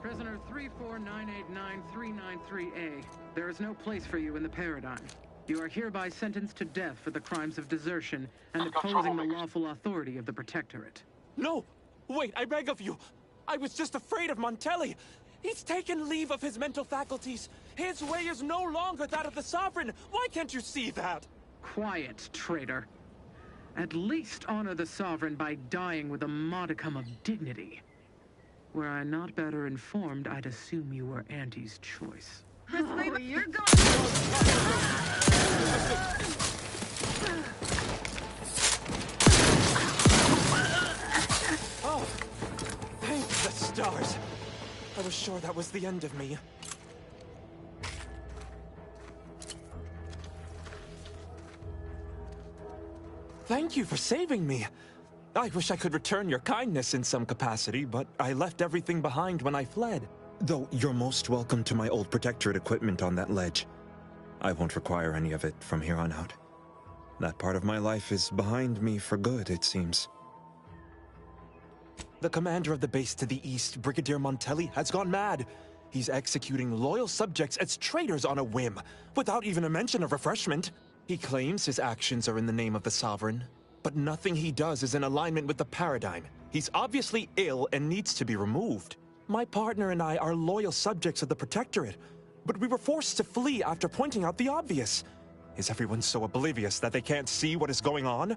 Prisoner 34989-393A, there is no place for you in the Paradigm. You are hereby sentenced to death for the crimes of desertion and opposing the lawful authority of the Protectorate. No! Wait, I beg of you! I was just afraid of Montelli! He's taken leave of his mental faculties! His way is no longer that of the Sovereign! Why can't you see that? Quiet, traitor. At least honor the Sovereign by dying with a modicum of dignity. Were I not better informed, I'd assume you were Auntie's choice. Oh, you're going... Oh, thank the stars. I was sure that was the end of me. Thank you for saving me. I wish I could return your kindness in some capacity, but I left everything behind when I fled. Though you're most welcome to my old Protectorate equipment on that ledge. I won't require any of it from here on out. That part of my life is behind me for good, it seems. The commander of the base to the east, Brigadier Montelli, has gone mad. He's executing loyal subjects as traitors on a whim, without even a mention of refreshment. He claims his actions are in the name of the Sovereign, but nothing he does is in alignment with the Paradigm. He's obviously ill and needs to be removed. My partner and I are loyal subjects of the Protectorate, but we were forced to flee after pointing out the obvious. Is everyone so oblivious that they can't see what is going on?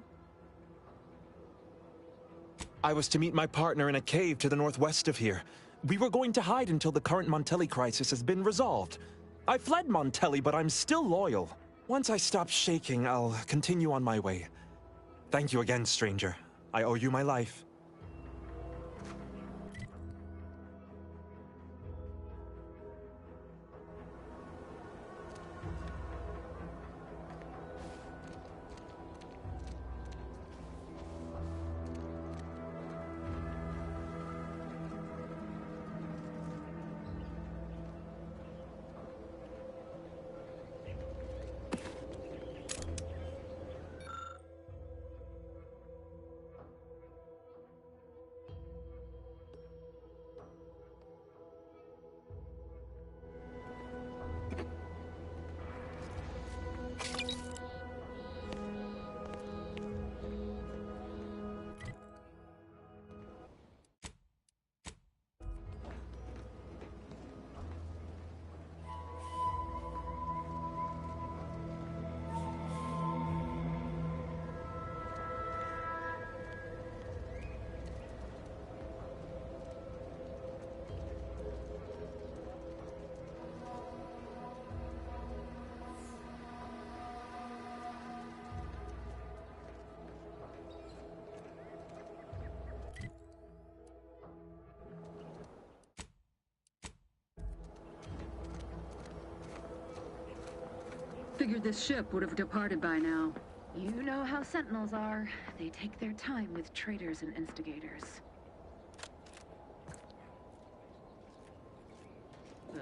I was to meet my partner in a cave to the northwest of here. We were going to hide until the current Montelli crisis has been resolved. I fled Montelli, but I'm still loyal. Once I stop shaking, I'll continue on my way. Thank you again, stranger. I owe you my life. Figured this ship would have departed by now. You know how Sentinels are. They take their time with traitors and instigators.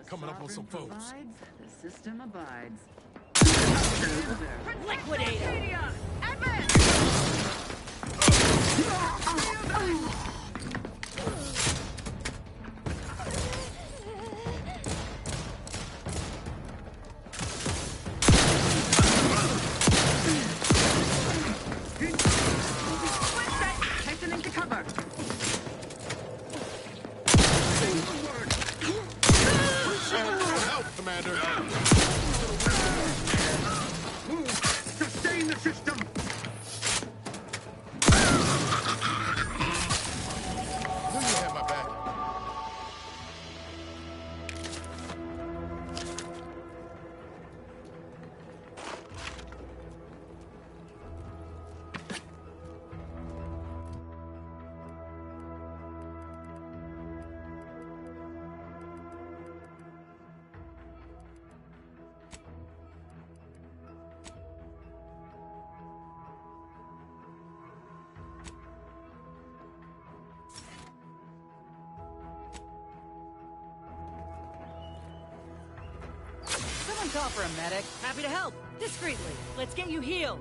Coming up on some foes. Provides, the system abides. Liquidator! Hastening to cover. Help, Commander! Sustain the system! Knew you had my back. Someone call for a medic. Happy to help. Discreetly. Let's get you healed.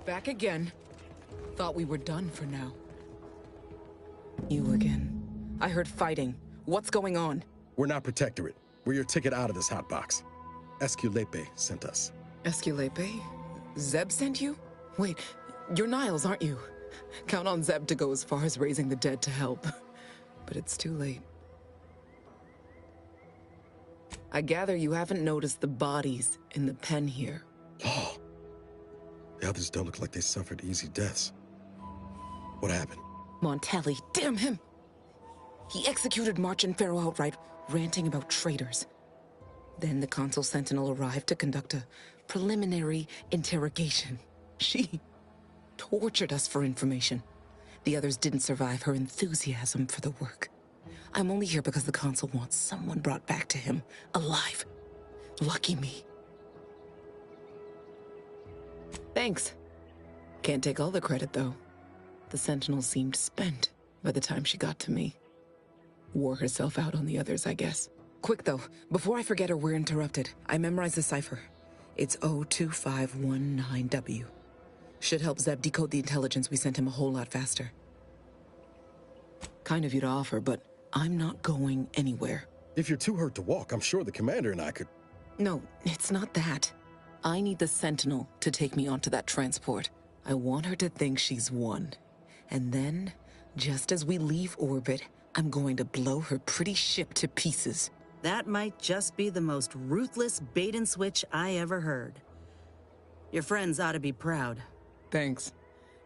Back again. Thought we were done for now. You again. I heard fighting. What's going on? We're not Protectorate. We're your ticket out of this hotbox. Esculepe sent us. Esculepe? Zeb sent you? Wait, you're Niles, aren't you? Count on Zeb to go as far as raising the dead to help. But it's too late. I gather you haven't noticed the bodies in the pen here. Oh. The others don't look like they suffered easy deaths. What happened? Montelli, damn him! He executed March and Pharaoh outright, ranting about traitors. Then the Consul Sentinel arrived to conduct a preliminary interrogation. She tortured us for information. The others didn't survive her enthusiasm for the work. I'm only here because the Consul wants someone brought back to him, alive. Lucky me. Thanks. Can't take all the credit, though. The Sentinel seemed spent by the time she got to me. Wore herself out on the others, I guess. Quick, though, before I forget or we're interrupted, I memorized the cipher. It's O2519W. Should help Zeb decode the intelligence we sent him a whole lot faster. Kind of you to offer, but I'm not going anywhere. If you're too hurt to walk, I'm sure the commander and I could... No, it's not that. I need the Sentinel to take me onto that transport. I want her to think she's won. And then, just as we leave orbit, I'm going to blow her pretty ship to pieces. That might just be the most ruthless bait and switch I ever heard. Your friends ought to be proud. Thanks.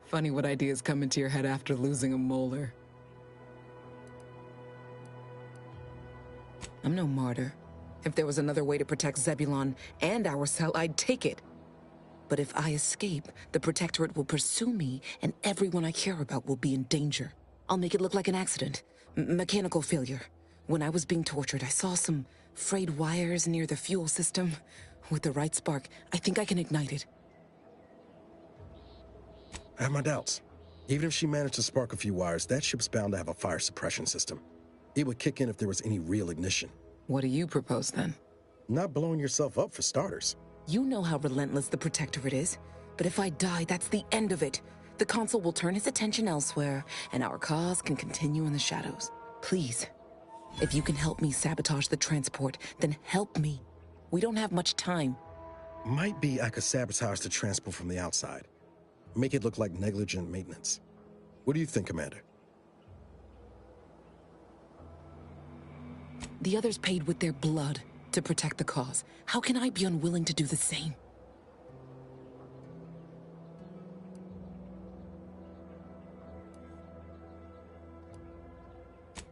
Funny what ideas come into your head after losing a molar. I'm no martyr. If there was another way to protect Zebulon and our cell, I'd take it. But if I escape, the Protectorate will pursue me, and everyone I care about will be in danger. I'll make it look like an accident. Mechanical failure. When I was being tortured, I saw some frayed wires near the fuel system. With the right spark, I think I can ignite it. I have my doubts. Even if she managed to spark a few wires, that ship's bound to have a fire suppression system. It would kick in if there was any real ignition. What do you propose, then? Not blowing yourself up, for starters. You know how relentless the Protectorate is. But if I die, that's the end of it. The Consul will turn his attention elsewhere, and our cause can continue in the shadows. Please, if you can help me sabotage the transport, then help me. We don't have much time. Might be I could sabotage the transport from the outside. Make it look like negligent maintenance. What do you think, Commander? The others paid with their blood to protect the cause. How can I be unwilling to do the same?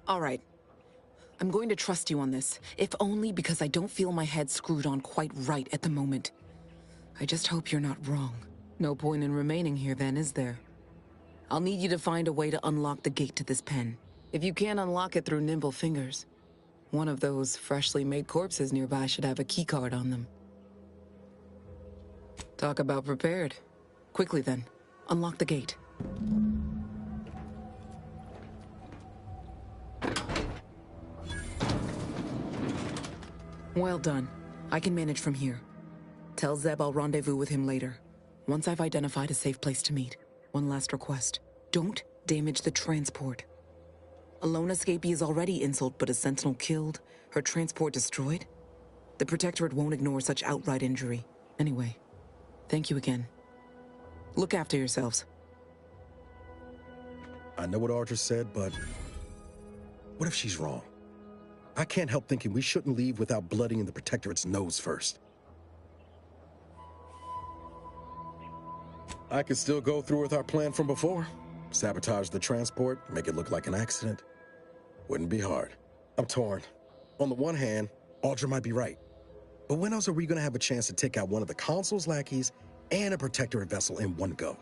All right. I'm going to trust you on this, if only because I don't feel my head screwed on quite right at the moment. I just hope you're not wrong. No point in remaining here then, is there? I'll need you to find a way to unlock the gate to this pen. If you can't unlock it through nimble fingers, one of those freshly made corpses nearby should have a keycard on them. Talk about prepared. Quickly then, unlock the gate. Well done. I can manage from here. Tell Zeb I'll rendezvous with him later, once I've identified a safe place to meet. One last request. Don't damage the transport. A lone escapee is already insult, but a Sentinel killed, her transport destroyed? The Protectorate won't ignore such outright injury. Anyway, thank you again. Look after yourselves. I know what Audra said, but what if she's wrong? I can't help thinking we shouldn't leave without bloodying the Protectorate's nose first. I could still go through with our plan from before. Sabotage the transport, make it look like an accident. Wouldn't be hard. I'm torn. On the one hand, Audra might be right. But when else are we going to have a chance to take out one of the Consul's lackeys and a Protectorate vessel in one go?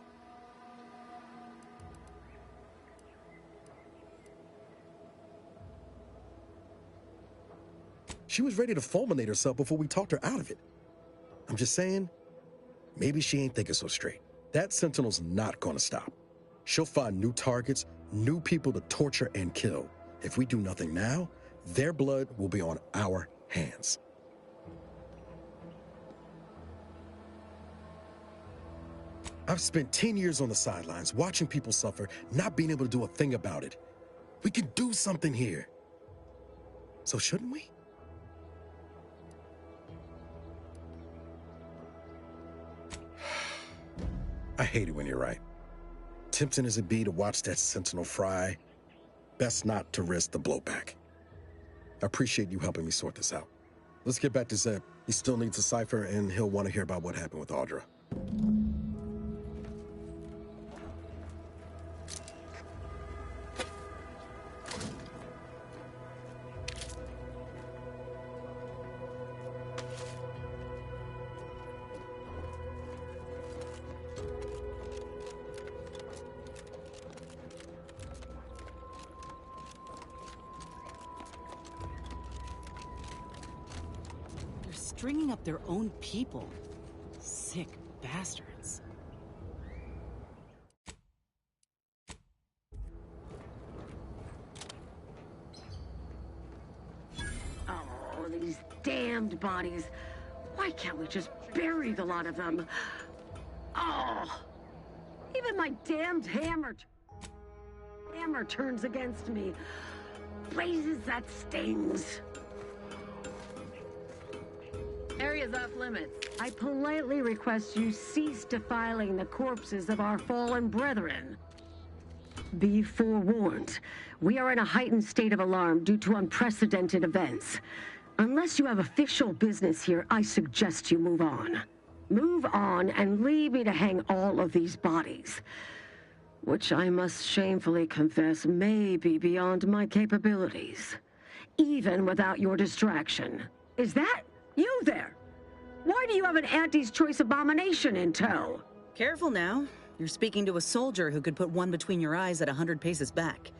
She was ready to fulminate herself before we talked her out of it. I'm just saying, maybe she ain't thinking so straight. That Sentinel's not gonna stop. She'll find new targets, new people to torture and kill. If we do nothing now, their blood will be on our hands. I've spent 10 years on the sidelines, watching people suffer, not being able to do a thing about it. We can do something here. So shouldn't we? I hate it when you're right. Tempting as it be to watch that Sentinel fry, best not to risk the blowback. I appreciate you helping me sort this out. Let's get back to Zeb. He still needs a cipher, and he'll want to hear about what happened with Audra. Stringing up their own people. Sick bastards. Oh, these damned bodies. Why can't we just bury the lot of them? Oh, even my damned hammer turns against me. Blazes, that stings. Area's off limits. I politely request you cease defiling the corpses of our fallen brethren. Be forewarned. We are in a heightened state of alarm due to unprecedented events. Unless you have official business here, I suggest you move on. Move on and leave me to hang all of these bodies, which I must shamefully confess may be beyond my capabilities. even without your distraction. Is that you there? Why do you have an Auntie's Choice abomination in tow? Careful now. You're speaking to a soldier who could put one between your eyes at 100 paces back.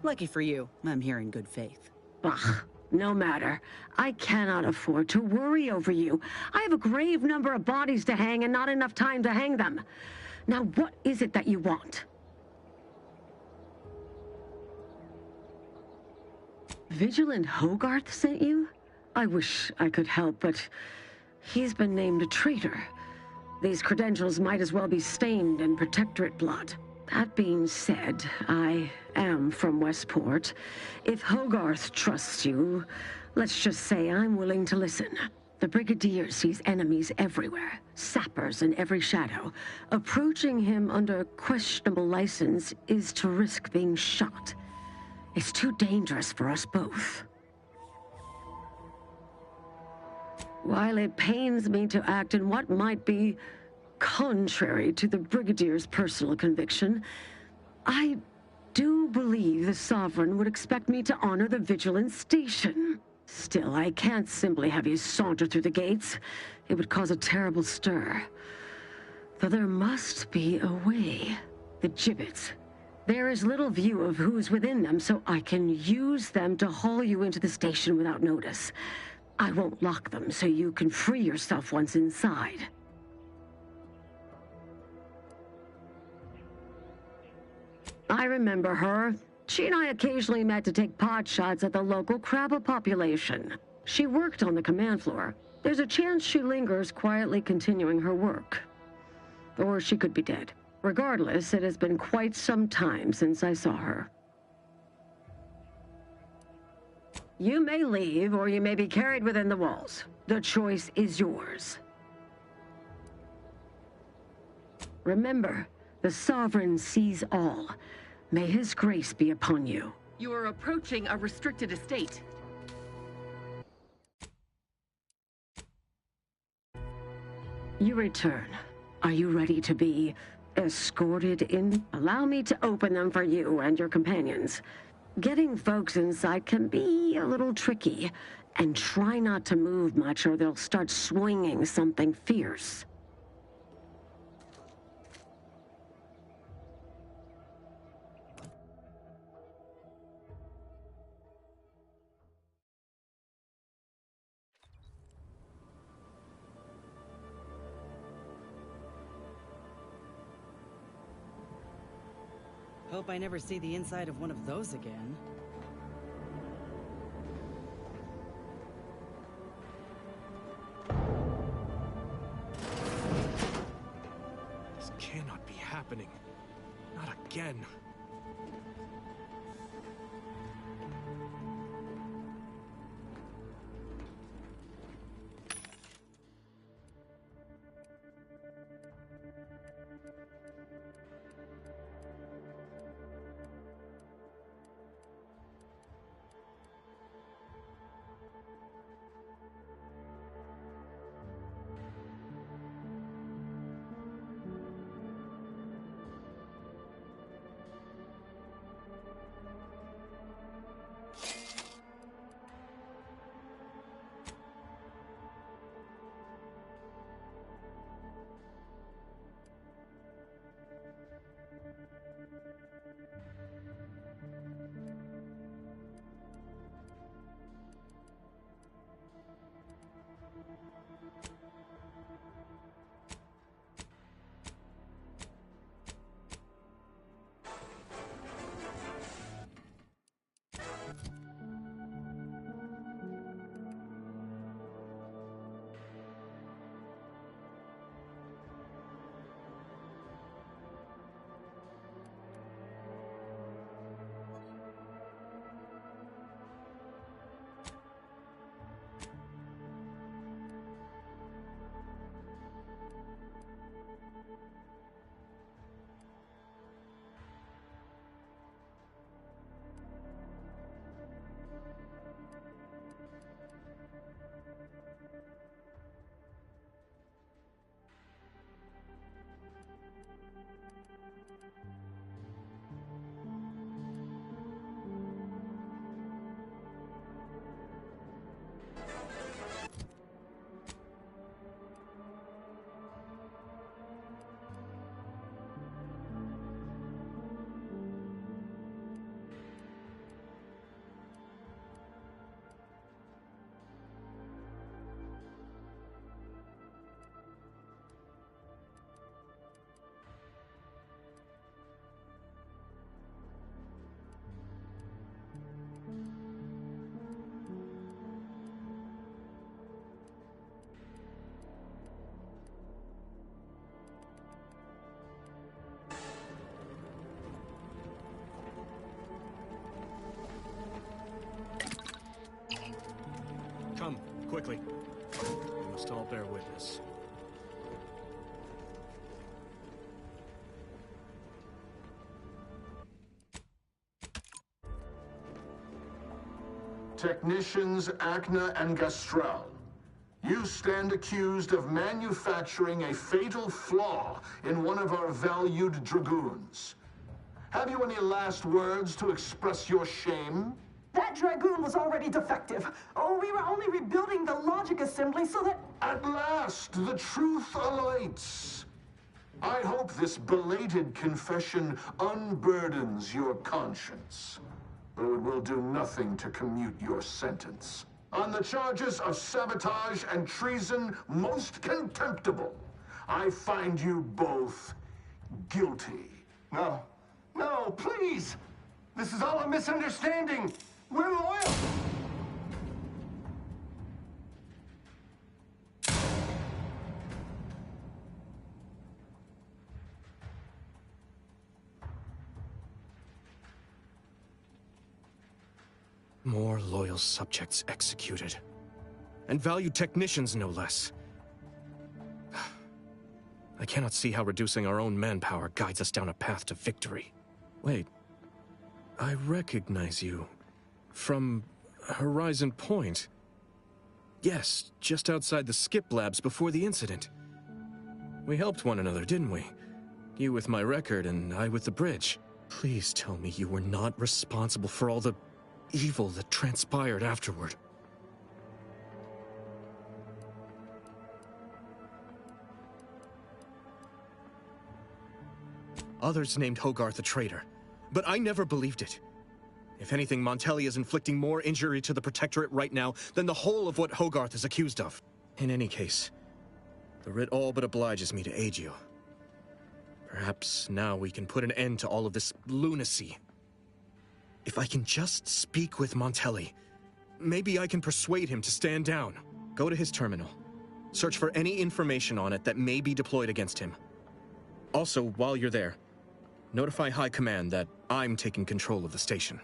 Lucky for you, I'm here in good faith. Ugh, no matter. I cannot afford to worry over you. I have a grave number of bodies to hang and not enough time to hang them. Now, what is it that you want? Vigilant Hogarth sent you? I wish I could help, but he's been named a traitor. These credentials might as well be stained in Protectorate blood. That being said, I am from Westport. If Hogarth trusts you, let's just say I'm willing to listen. The Brigadier sees enemies everywhere, sappers in every shadow. Approaching him under questionable license is to risk being shot. It's too dangerous for us both. While it pains me to act in what might be contrary to the Brigadier's personal conviction, I do believe the Sovereign would expect me to honor the Vigilance Station. Still, I can't simply have you saunter through the gates. It would cause a terrible stir. Though there must be a way. The gibbets. There is little view of who's within them, so I can use them to haul you into the station without notice. I won't lock them, so you can free yourself once inside. I remember her. She and I occasionally met to take pot shots at the local Krabba population. She worked on the command floor. There's a chance she lingers, quietly continuing her work. Or she could be dead. Regardless, it has been quite some time since I saw her. You may leave, or you may be carried within the walls. The choice is yours. Remember, the Sovereign sees all. May his grace be upon you. You are approaching a restricted estate. You return. Are you ready to be escorted in? Allow me to open them for you and your companions. Getting folks inside can be a little tricky, and try not to move much or they'll start swinging something fierce. Hope I never see the inside of one of those again. This cannot be happening. Not again. bear witness. Technicians Acna and Gastrell, you stand accused of manufacturing a fatal flaw in one of our valued dragoons. Have you any last words to express your shame? That dragoon was already defective. Oh, we were only rebuilding the logic assembly so that... At last, the truth alights. I hope this belated confession unburdens your conscience, though it will do nothing to commute your sentence. On the charges of sabotage and treason most contemptible, I find you both guilty. No, no, please! This is all a misunderstanding! We're loyal! More loyal subjects executed. And valued technicians, no less. I cannot see how reducing our own manpower guides us down a path to victory. Wait. I recognize you. From Horizon Point. Yes, just outside the skip labs before the incident. We helped one another, didn't we? You with my record and I with the bridge. Please tell me you were not responsible for all the evil that transpired afterward. Others named Hogarth a traitor, but I never believed it. If anything, Montelli is inflicting more injury to the Protectorate right now than the whole of what Hogarth is accused of. In any case, the writ all but obliges me to aid you. Perhaps now we can put an end to all of this lunacy. If I can just speak with Montelli, maybe I can persuade him to stand down. Go to his terminal. Search for any information on it that may be deployed against him. Also, while you're there, notify High Command that I'm taking control of the station.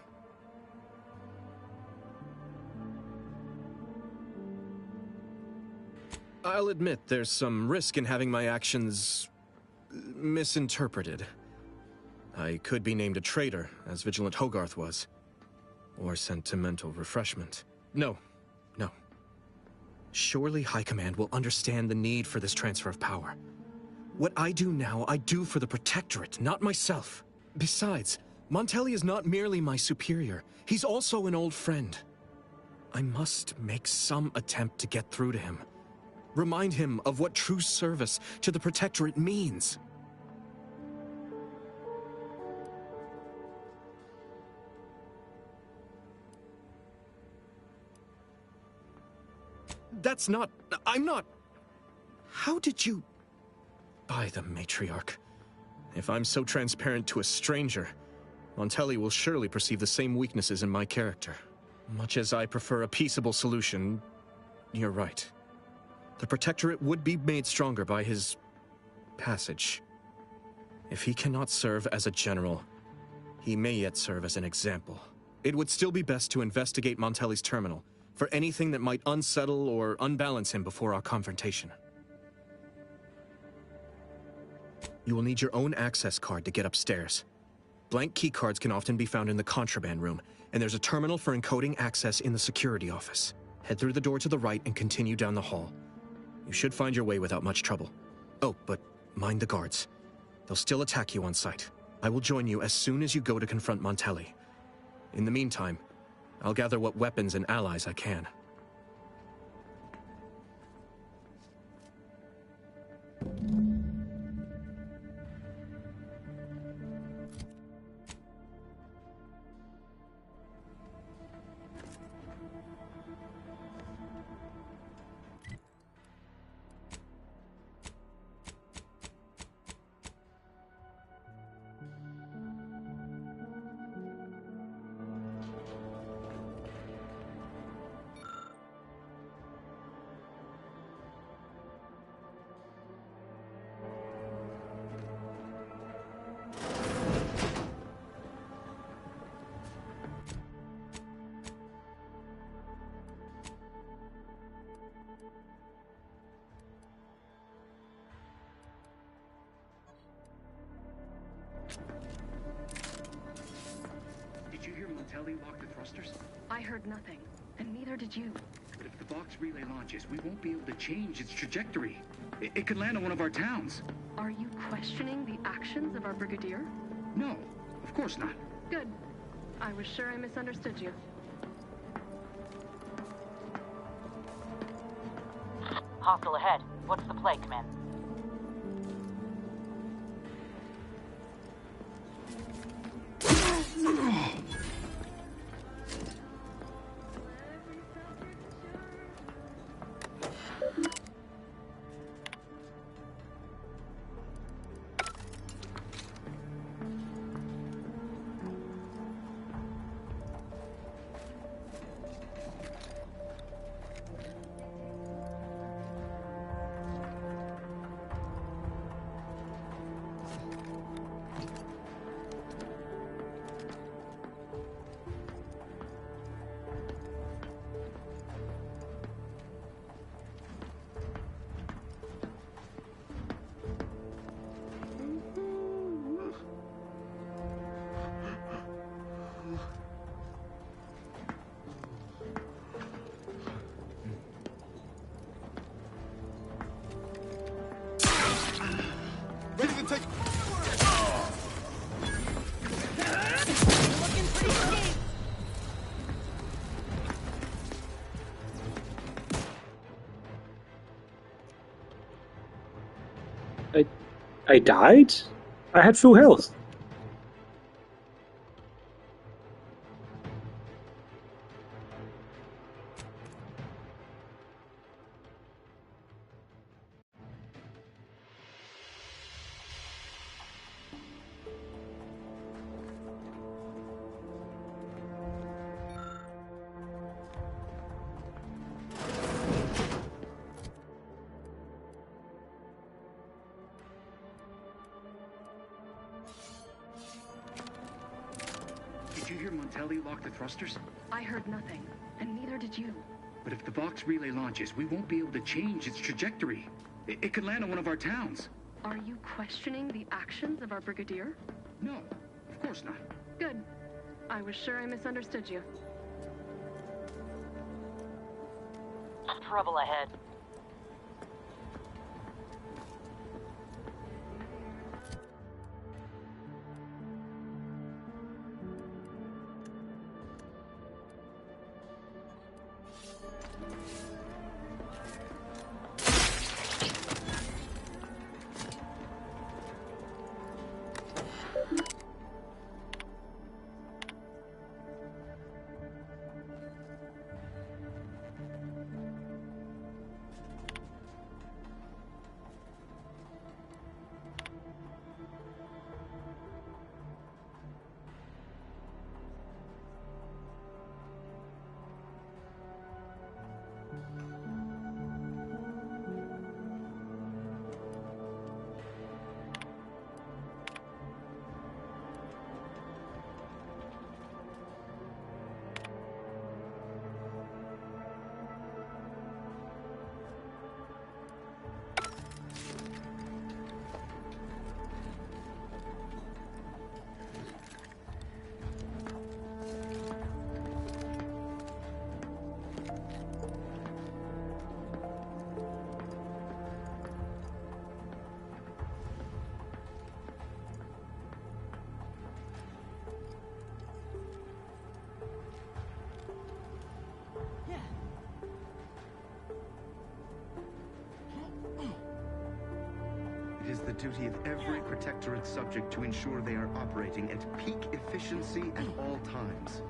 I'll admit there's some risk in having my actions misinterpreted. I could be named a traitor, as Vigilant Hogarth was. Or sentimental refreshment. No. Surely High Command will understand the need for this transfer of power. What I do now, I do for the Protectorate, not myself. Besides, Montelli is not merely my superior. He's also an old friend. I must make some attempt to get through to him. Remind him of what true service to the Protectorate means. I'm not... How did you... By the Matriarch. If I'm so transparent to a stranger, Montelli will surely perceive the same weaknesses in my character. Much as I prefer a peaceable solution, you're right. The Protectorate would be made stronger by his passage. If he cannot serve as a general, he may yet serve as an example. It would still be best to investigate Montelli's terminal for anything that might unsettle or unbalance him before our confrontation. You will need your own access card to get upstairs. Blank keycards can often be found in the contraband room, and there's a terminal for encoding access in the security office. Head through the door to the right and continue down the hall. You should find your way without much trouble. Oh, but mind the guards. They'll still attack you on sight. I will join you as soon as you go to confront Montelli. In the meantime, I'll gather what weapons and allies I can. thrusters? I heard nothing, and neither did you. But if the Vox Relay launches, we won't be able to change its trajectory. It could land on one of our towns. Are you questioning the actions of our brigadier? No, of course not. Good. I was sure I misunderstood you. Hostile ahead. What's the play, Command? Ready to take... Looking pretty cheap. I died? I had full health. Did you hear Montelli lock the thrusters? I heard nothing, and neither did you. But if the Vox Relay launches, we won't be able to change its trajectory. It could land on one of our towns. Are you questioning the actions of our brigadier? No, of course not. Good. I was sure I misunderstood you. Trouble ahead. It is the duty of every Protectorate subject to ensure they are operating at peak efficiency at all times.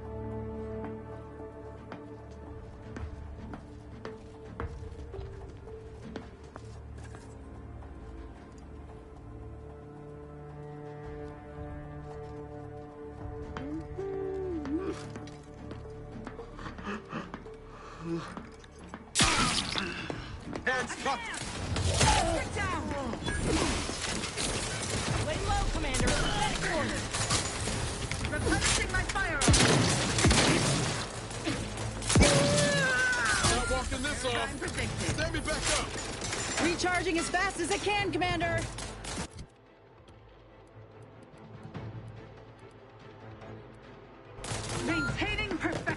Hands up! Get down! Lay low, Commander. Medic orders. Replenishing my firearms. Not walking this off. Stand me back up. Recharging as fast as I can, Commander. Maintaining perfection.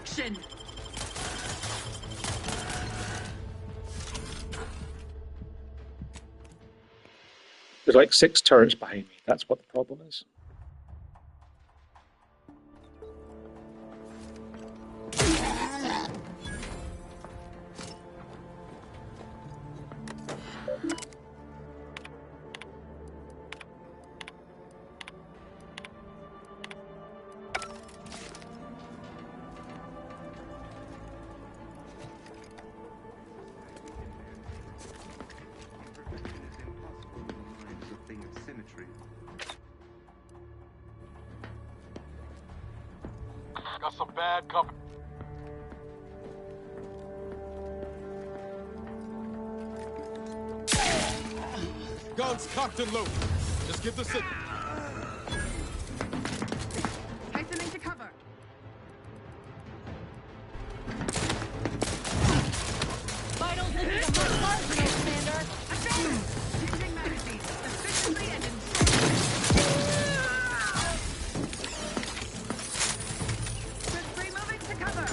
There's like 6 turrets behind me. That's what the problem is. Got some bad company. Guns cocked and loaded. Just give the signal. Hastening to cover. Vitals will be the most marginal, Commander. Advance! Using magazines efficiently and swiftly moving to cover.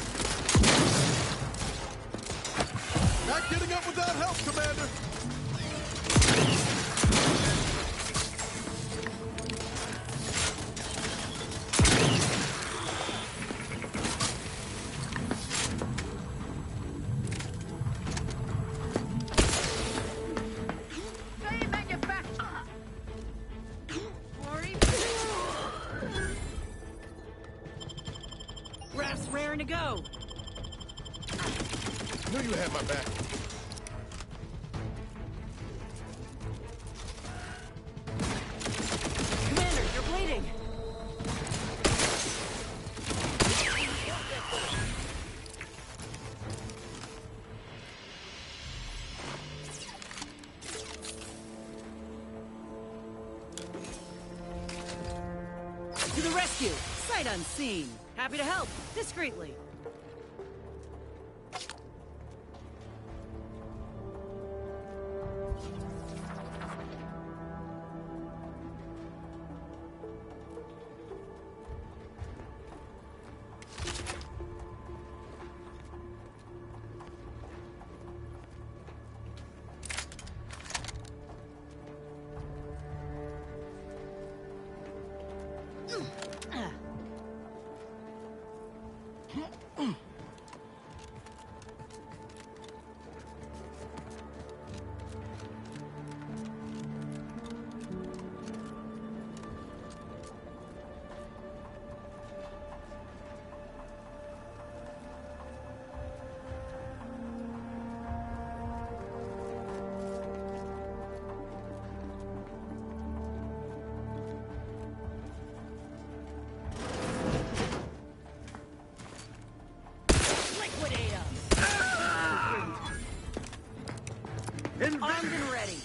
Not getting up without help, Commander. Stay manufactured. Raft's raring to go. Knew you had my back. Commander, you're bleeding. To the rescue! Sight unseen. Happy to help, discreetly. Armed and ready.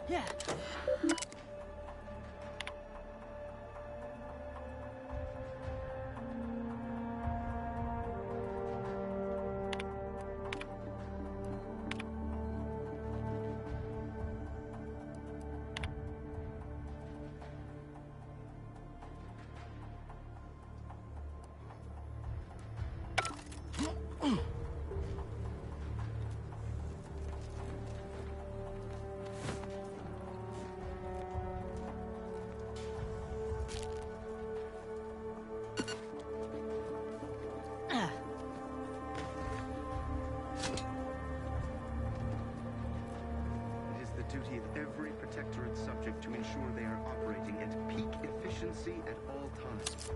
Yeah. duty of every Protectorate subject to ensure they are operating at peak efficiency at all times.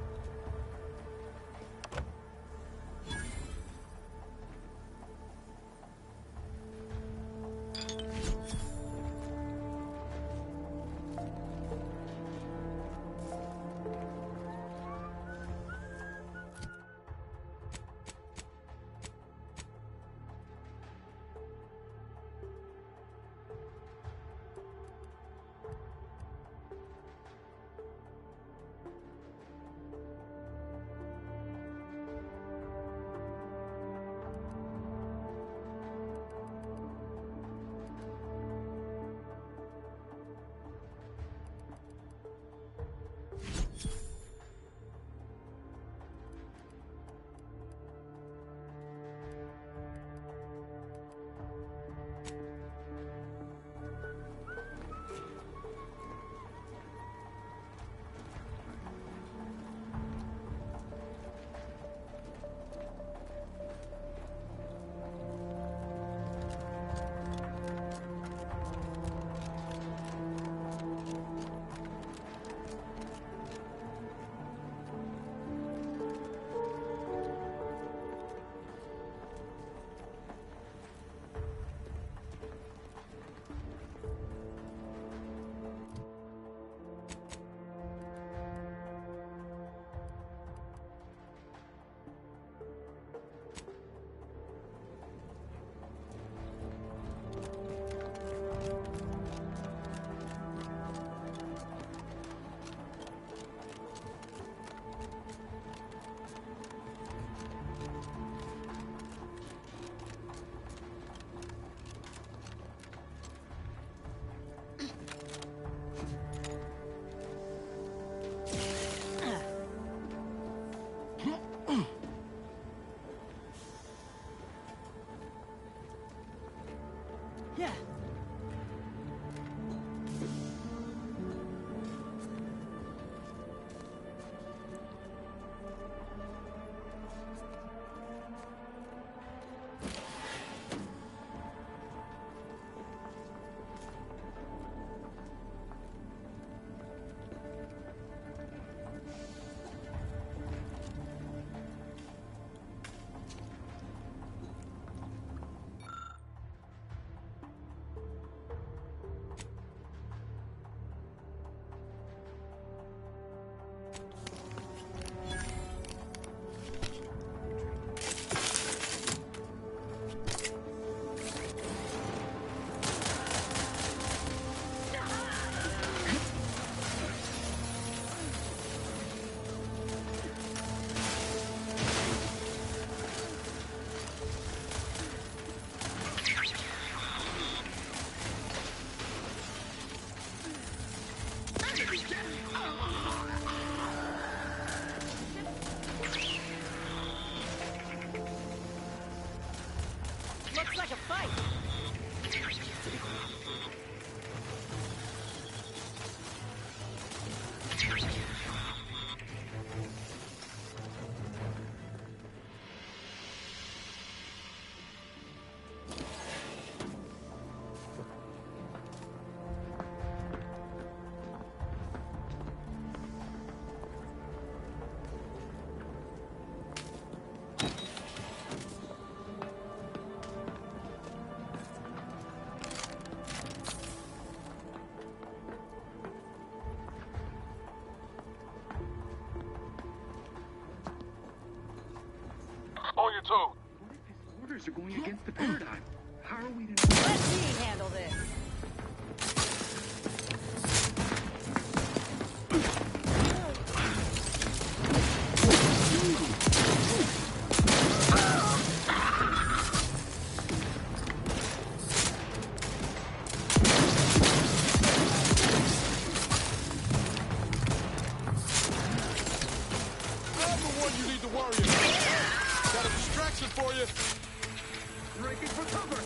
Yeah. Looks like a fight. On your toes. What if his orders are going against the paradigm? How are we to... Let me handle this. I'm the one you need to worry about. Got a distraction for you. Breaking for cover!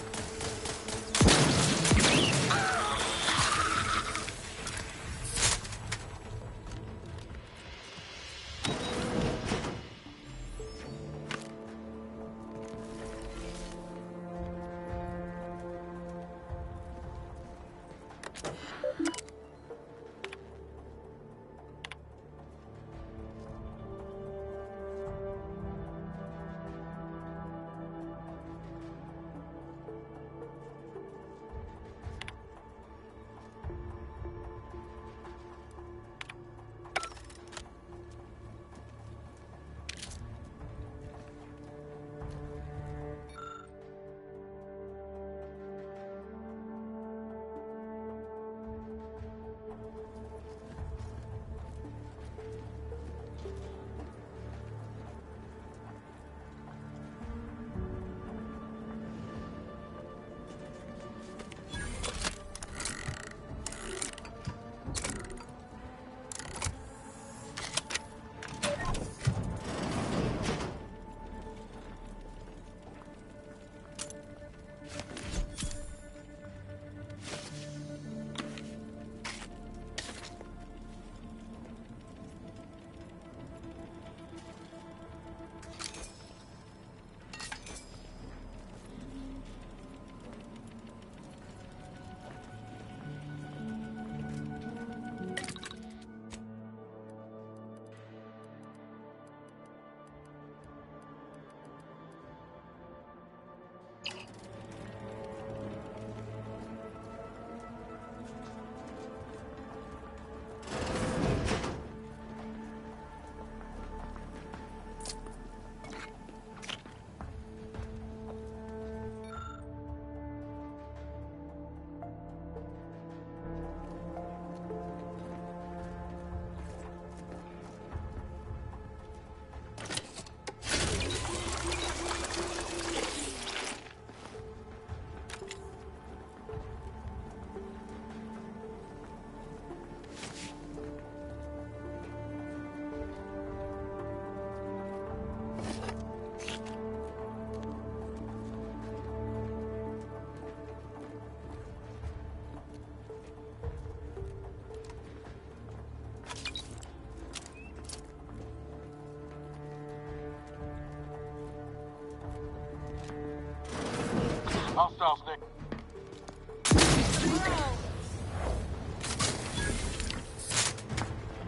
hostiles, Nick.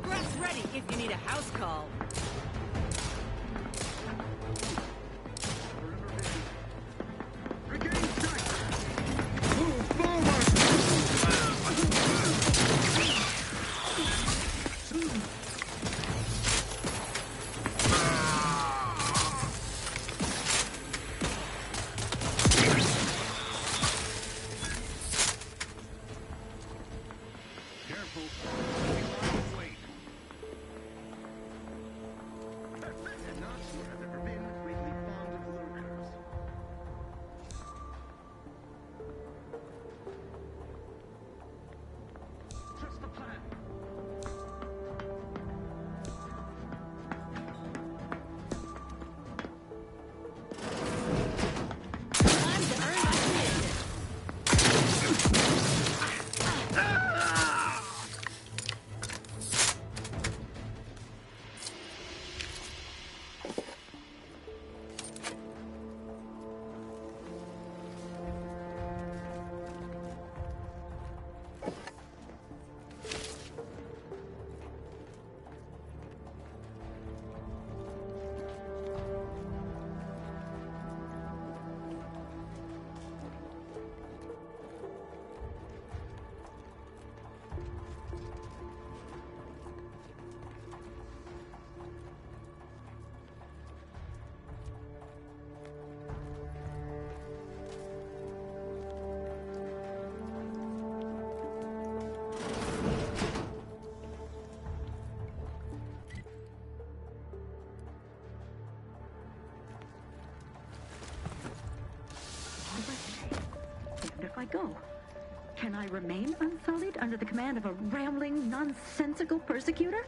Grab's ready if you need a house call. If I go, can I remain unsullied under the command of a rambling, nonsensical persecutor?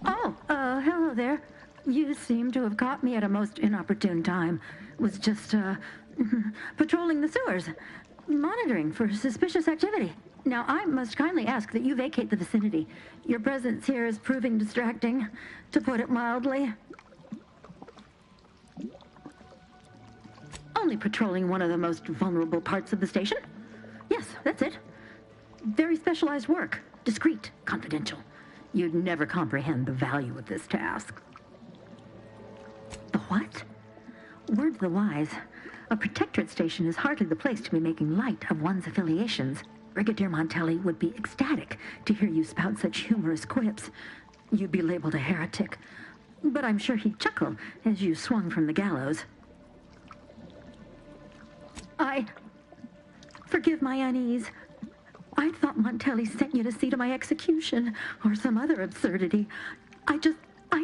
Oh, hello there. You seem to have caught me at a most inopportune time. Was just, patrolling the sewers, monitoring for suspicious activity. Now, I must kindly ask that you vacate the vicinity. Your presence here is proving distracting, to put it mildly. Only patrolling one of the most vulnerable parts of the station? Yes, that's it. Very specialized work. Discreet, confidential. You'd never comprehend the value of this task. The what? Word to the wise. A protectorate station is hardly the place to be making light of one's affiliations. Brigadier Montelli would be ecstatic to hear you spout such humorous quips. You'd be labeled a heretic. But I'm sure he'd chuckle as you swung from the gallows. Forgive my unease. I thought Montelli sent you to see to my execution, or some other absurdity. I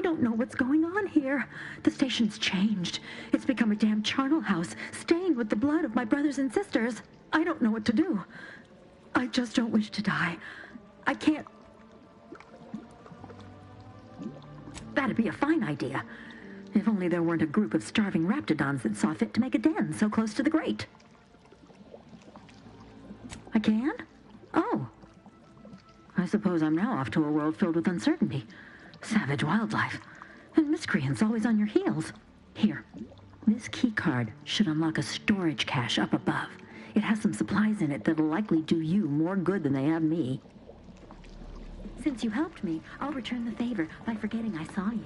don't know what's going on here. The station's changed. It's become a damn charnel house, stained with the blood of my brothers and sisters. I don't know what to do. I just don't wish to die. I can't... That'd be a fine idea. If only there weren't a group of starving raptidons that saw fit to make a den so close to the grate. I can? Oh. I suppose I'm now off to a world filled with uncertainty. Savage wildlife. And miscreants always on your heels. Here. This key card should unlock a storage cache up above. It has some supplies in it that'll likely do you more good than they have me. Since you helped me, I'll return the favor by forgetting I saw you.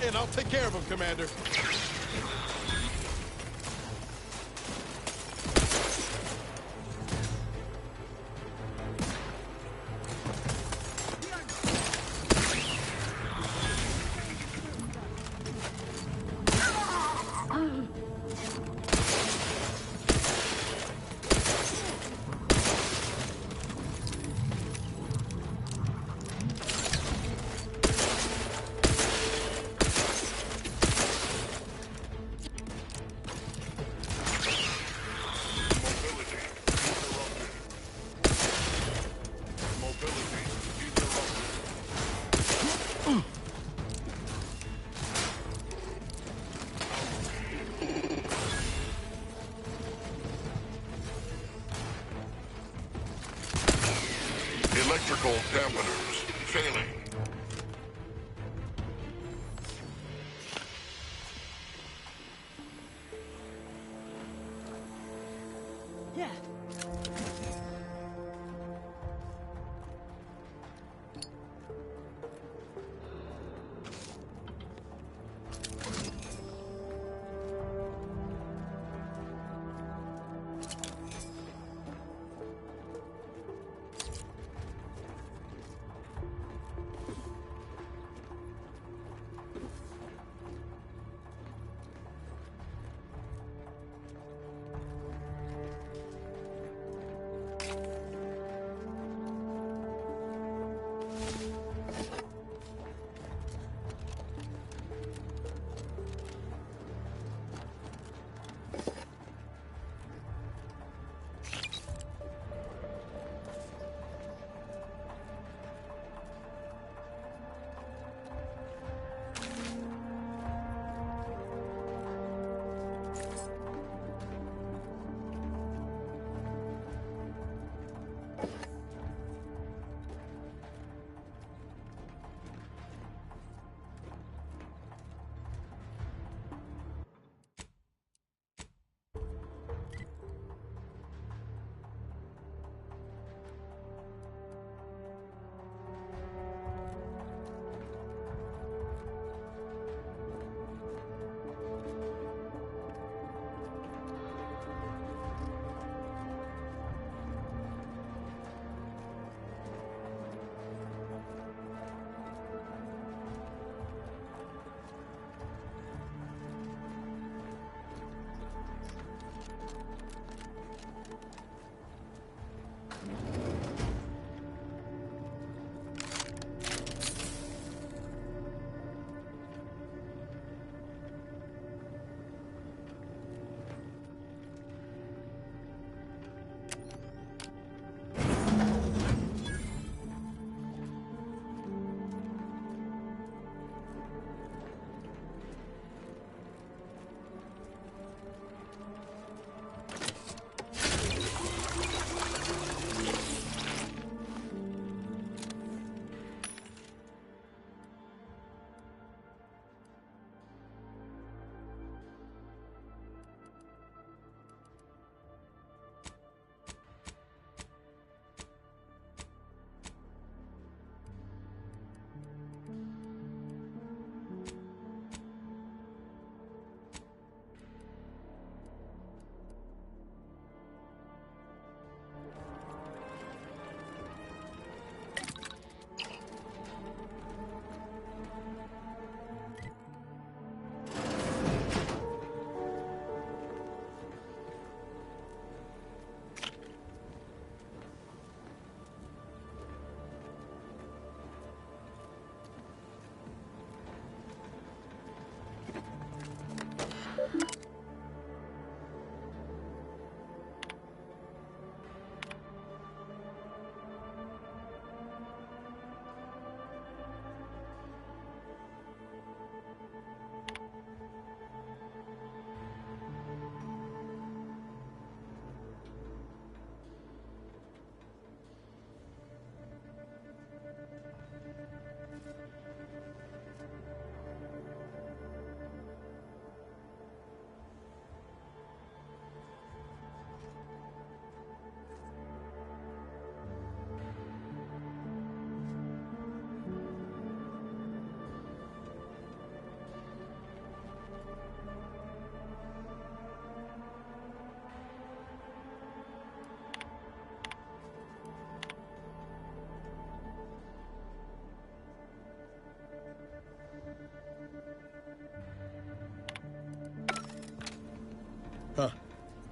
in. I'll take care of him, Commander. Electrical dampeners failing. Yeah.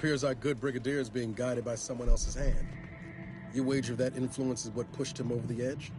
appears our good brigadier is being guided by someone else's hand. You wager that influence is what pushed him over the edge?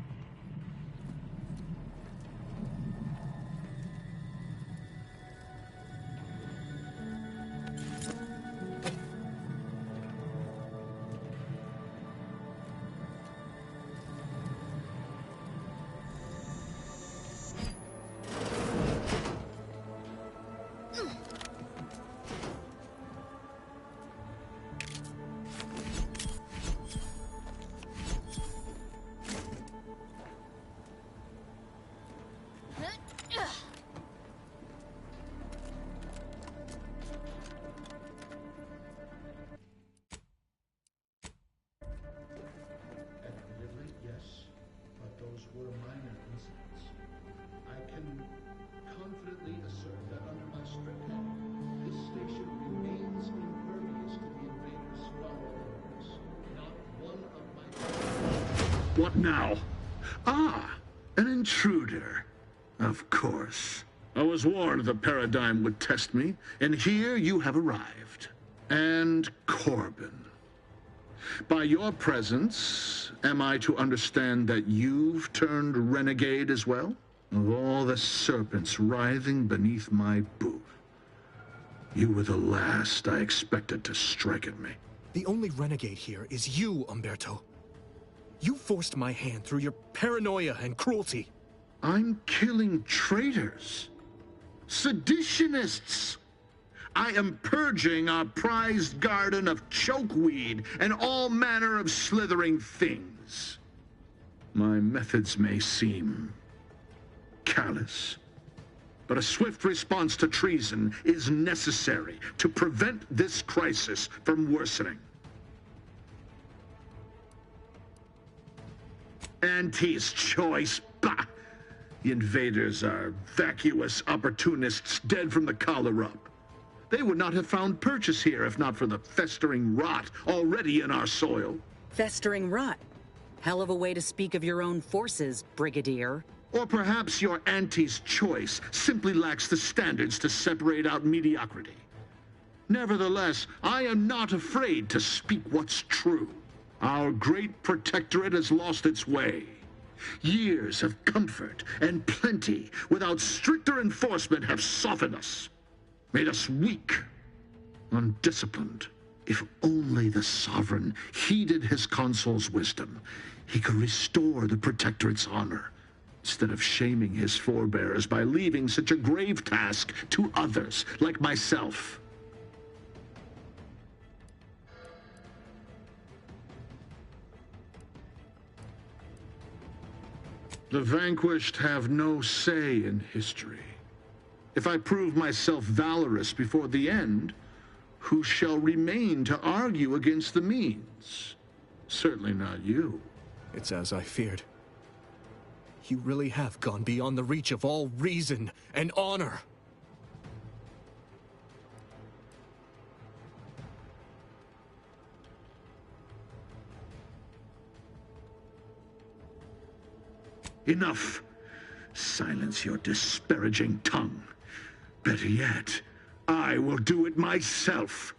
What now? Ah, an intruder. Of course. I was warned the paradigm would test me, and here you have arrived. And Corbin. By your presence, am I to understand that you've turned renegade as well? Of all the serpents writhing beneath my boot, you were the last I expected to strike at me. The only renegade here is you, Umberto. You forced my hand through your paranoia and cruelty. I'm killing traitors, seditionists. I am purging our prized garden of chokeweed and all manner of slithering things. My methods may seem callous, but a swift response to treason is necessary to prevent this crisis from worsening. Auntie's choice, bah! The invaders are vacuous opportunists dead from the collar up. They would not have found purchase here if not for the festering rot already in our soil. Festering rot? Hell of a way to speak of your own forces, Brigadier. Or perhaps your auntie's choice simply lacks the standards to separate out mediocrity. Nevertheless, I am not afraid to speak what's true. Our great protectorate has lost its way. Years of comfort and plenty without stricter enforcement have softened us, made us weak, undisciplined. If only the sovereign heeded his consul's wisdom, he could restore the protectorate's honor, instead of shaming his forebears by leaving such a grave task to others like myself. The vanquished have no say in history. If I prove myself valorous before the end, who shall remain to argue against the means? Certainly not you. It's as I feared. You really have gone beyond the reach of all reason and honor. Enough! Silence your disparaging tongue. Better yet, I will do it myself.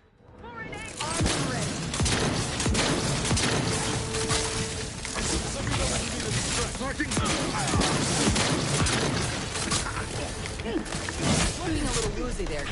Looking a little woozy there.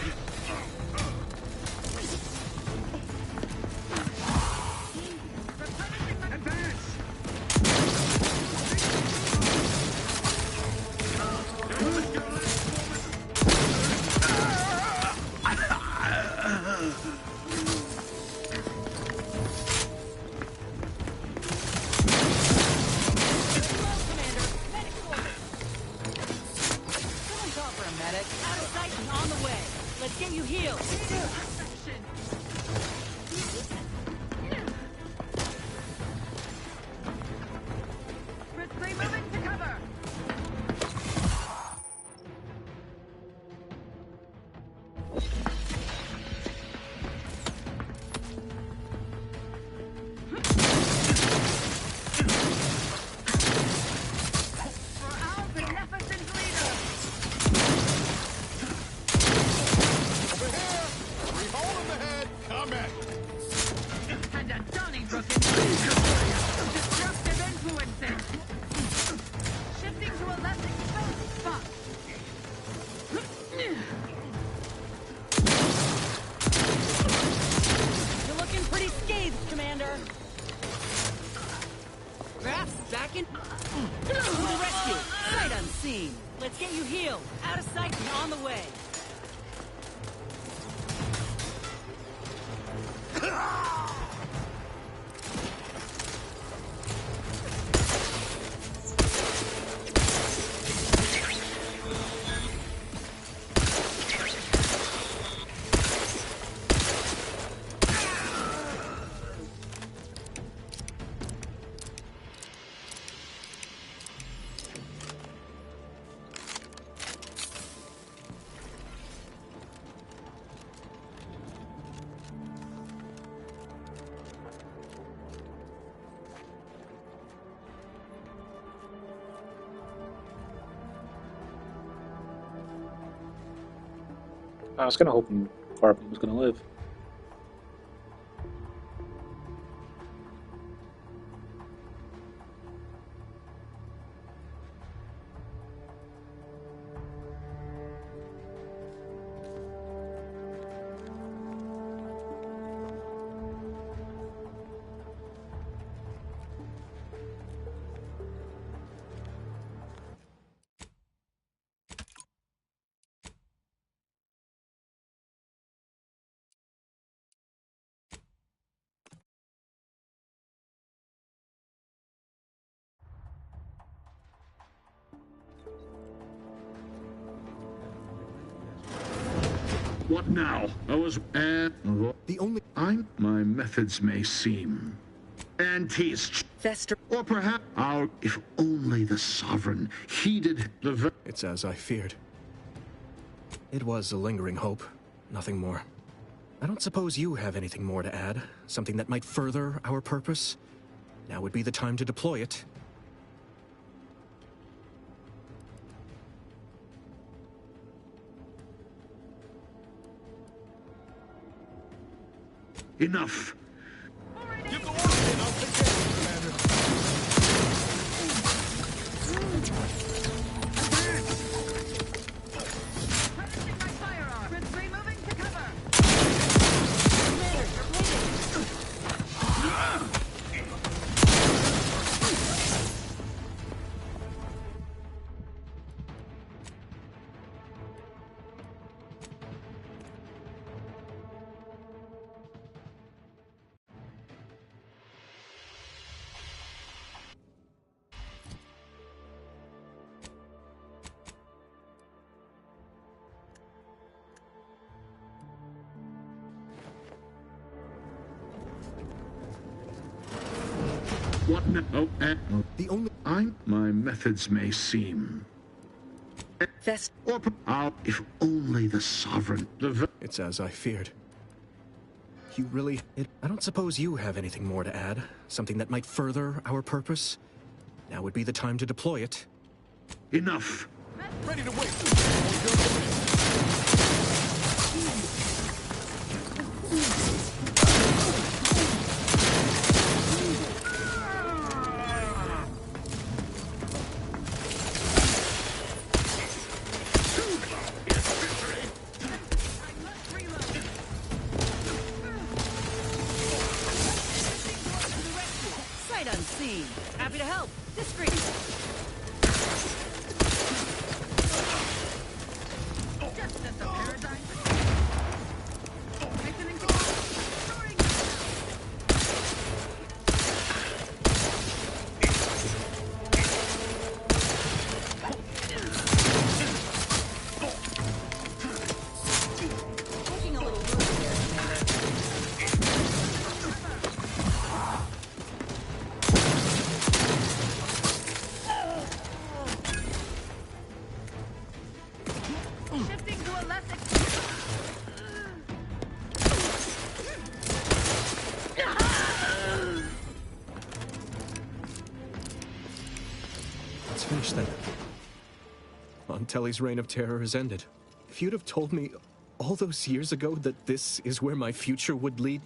fire! Graf's back in. To the rescue! Sight unseen! Let's get you healed! Out of sight and on the way! I was kind of hoping Corbin was going to live. What now? I was the only my methods may seem Fester. or perhaps if only the sovereign heeded the It's as I feared. It was a lingering hope, nothing more. I don't suppose you have anything more to add? Something that might further our purpose? Now would be the time to deploy it. Enough. Give the order, and I'll take care of it, Commander. Harnessing my firearm! Removing to cover! What now? The only my methods may seem or if only the sovereign It's as I feared. You really... I don't suppose you have anything more to add? Something that might further our purpose? Now would be the time to deploy it. Enough. Ready to wait. Sight unseen! Happy to help! Discreet! Justice of Paradise! Hastening to restoring taking a little wound here. Shifting to a less Let's finish then. Montelli's reign of terror has ended. If you'd have told me all those years ago that this is where my future would lead,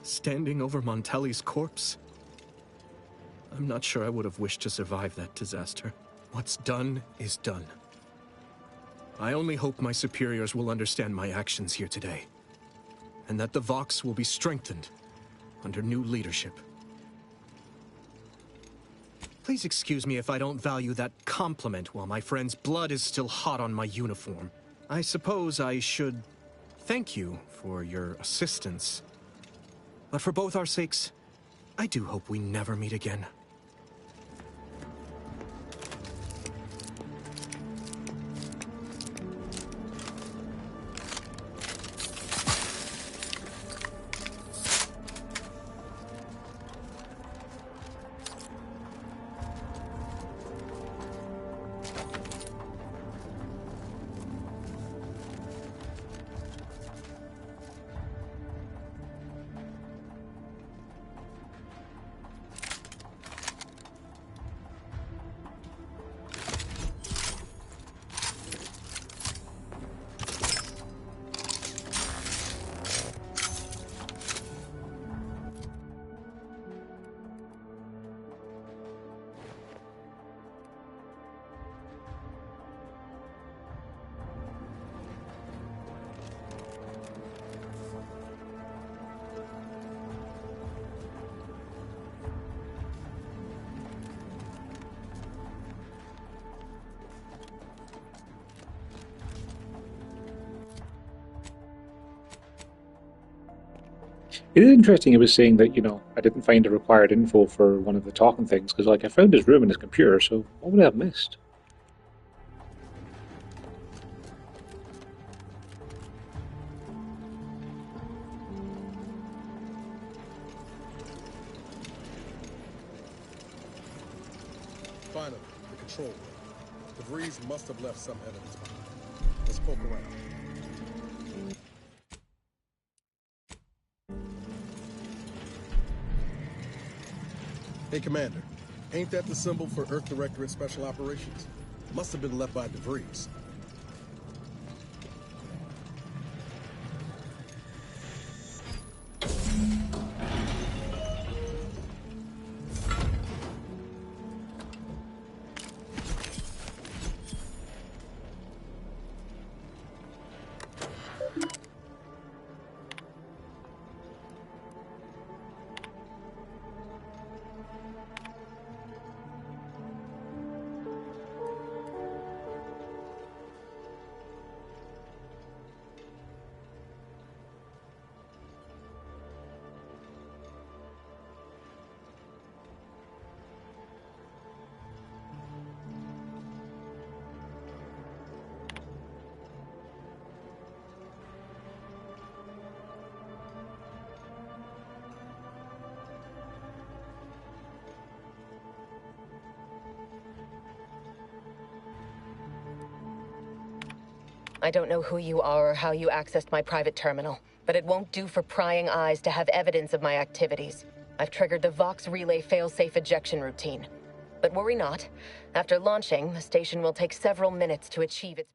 standing over Montelli's corpse, I'm not sure I would have wished to survive that disaster. What's done is done. I only hope my superiors will understand my actions here today, and that the Vox will be strengthened under new leadership. Please excuse me if I don't value that compliment while my friend's blood is still hot on my uniform. I suppose I should thank you for your assistance. But for both our sakes, I do hope we never meet again. It is interesting it was saying that, I didn't find the required info for one of the talking things, because, I found his room in his computer, so what would I have missed? Finally, the control room. The Breeze must have left some evidence behind. Let's poke around. Hey, Commander. Ain't that the symbol for Earth Directorate Special Operations? Must have been left by DeVries. I don't know who you are or how you accessed my private terminal, but it won't do for prying eyes to have evidence of my activities. I've triggered the Vox Relay fail-safe ejection routine. But worry not. After launching, the station will take several minutes to achieve its...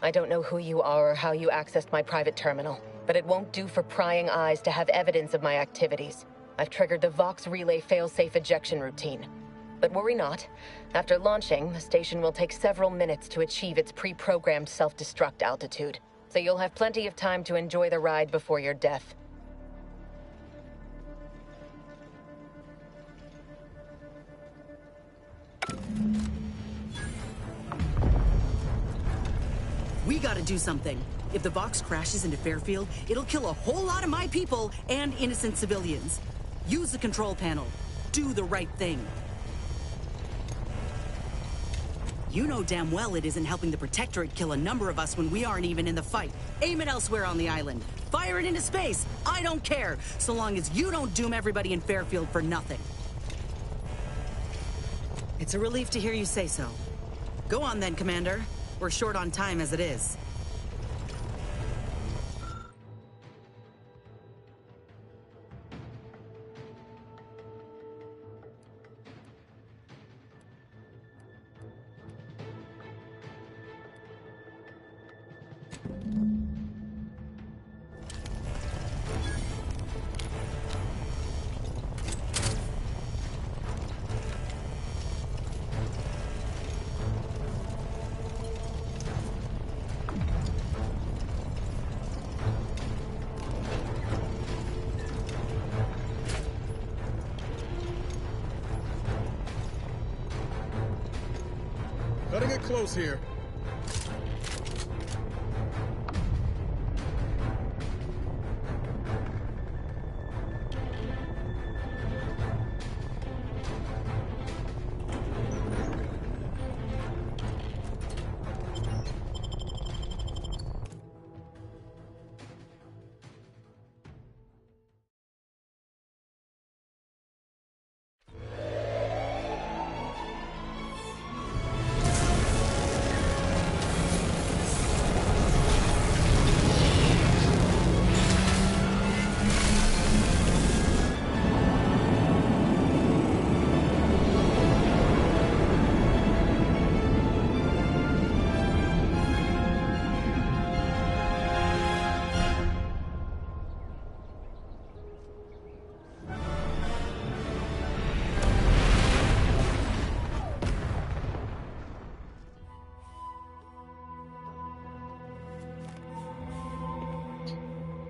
I don't know who you are or how you accessed my private terminal, but it won't do for prying eyes to have evidence of my activities. I've triggered the Vox Relay failsafe ejection routine. But worry not. After launching, the station will take several minutes to achieve its pre-programmed self-destruct altitude. So you'll have plenty of time to enjoy the ride before your death. We gotta do something. If the Vox crashes into Fairfield, it'll kill a whole lot of my people and innocent civilians. Use the control panel. Do the right thing. You know damn well it isn't helping the Protectorate kill a number of us when we aren't even in the fight. Aim it elsewhere on the island. Fire it into space. I don't care, so long as you don't doom everybody in Fairfield for nothing. It's a relief to hear you say so. Go on then, Commander. We're short on time as it is. Cutting it close here.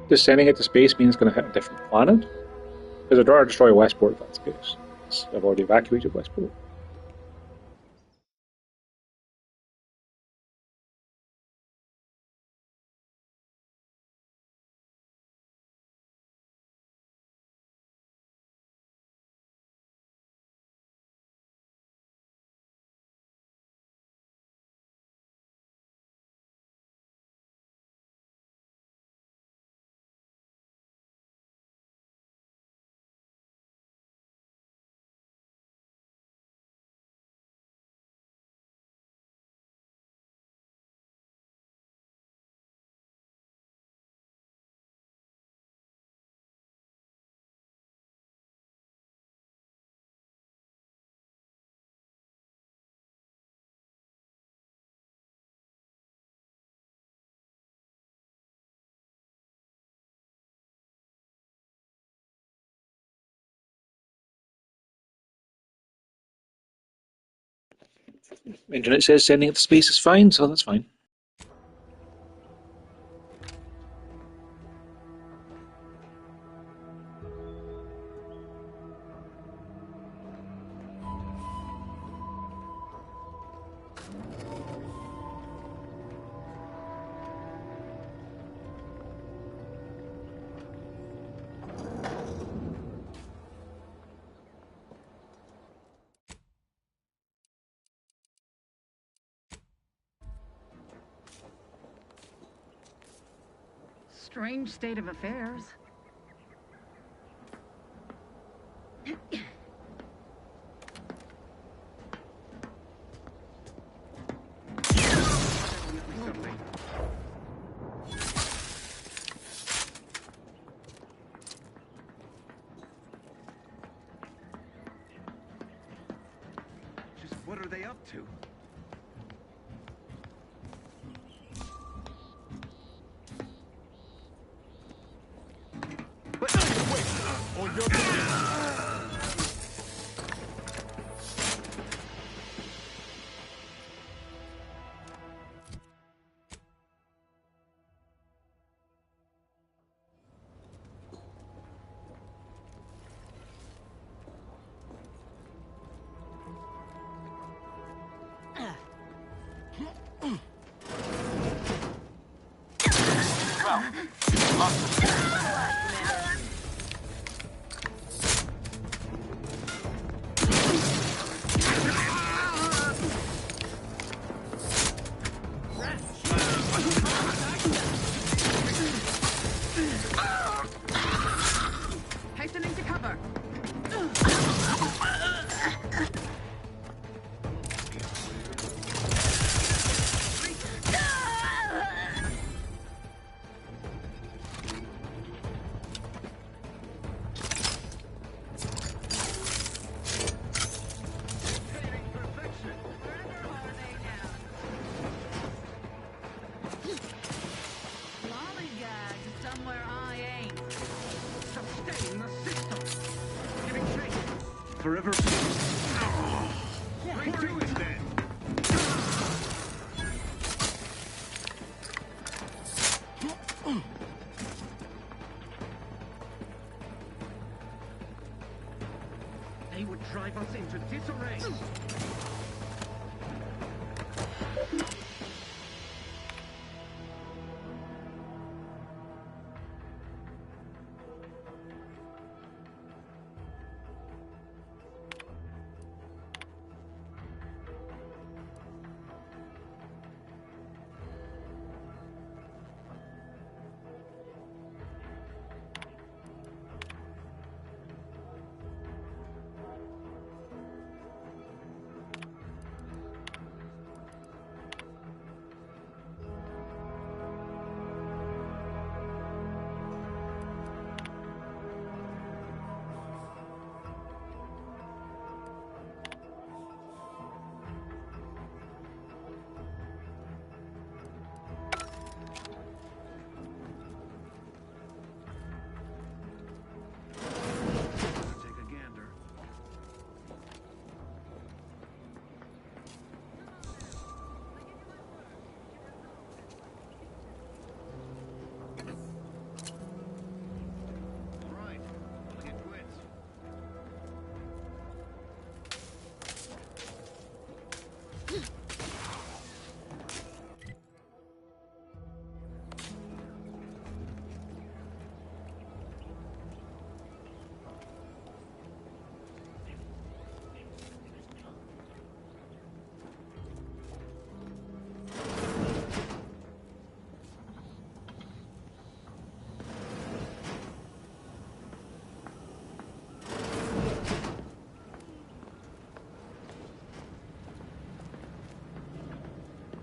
Does sending it to space mean it's going to hit a different planet? Because I'd rather destroy Westport if that's the case. I've already evacuated Westport. Internet says sending it to space is fine, so that's fine. Strange state of affairs. Just what are they up to? Hastening to cover. Lollygag somewhere I ain't. Sustain the system. Giving chase. Forever. Right to it then. They would drive us into disarray.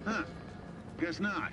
Huh. Guess not.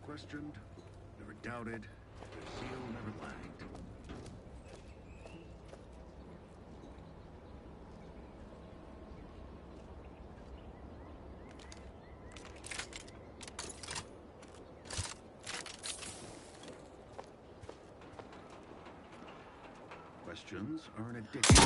Questioned, never doubted, their zeal never lagged. Questions are an addiction.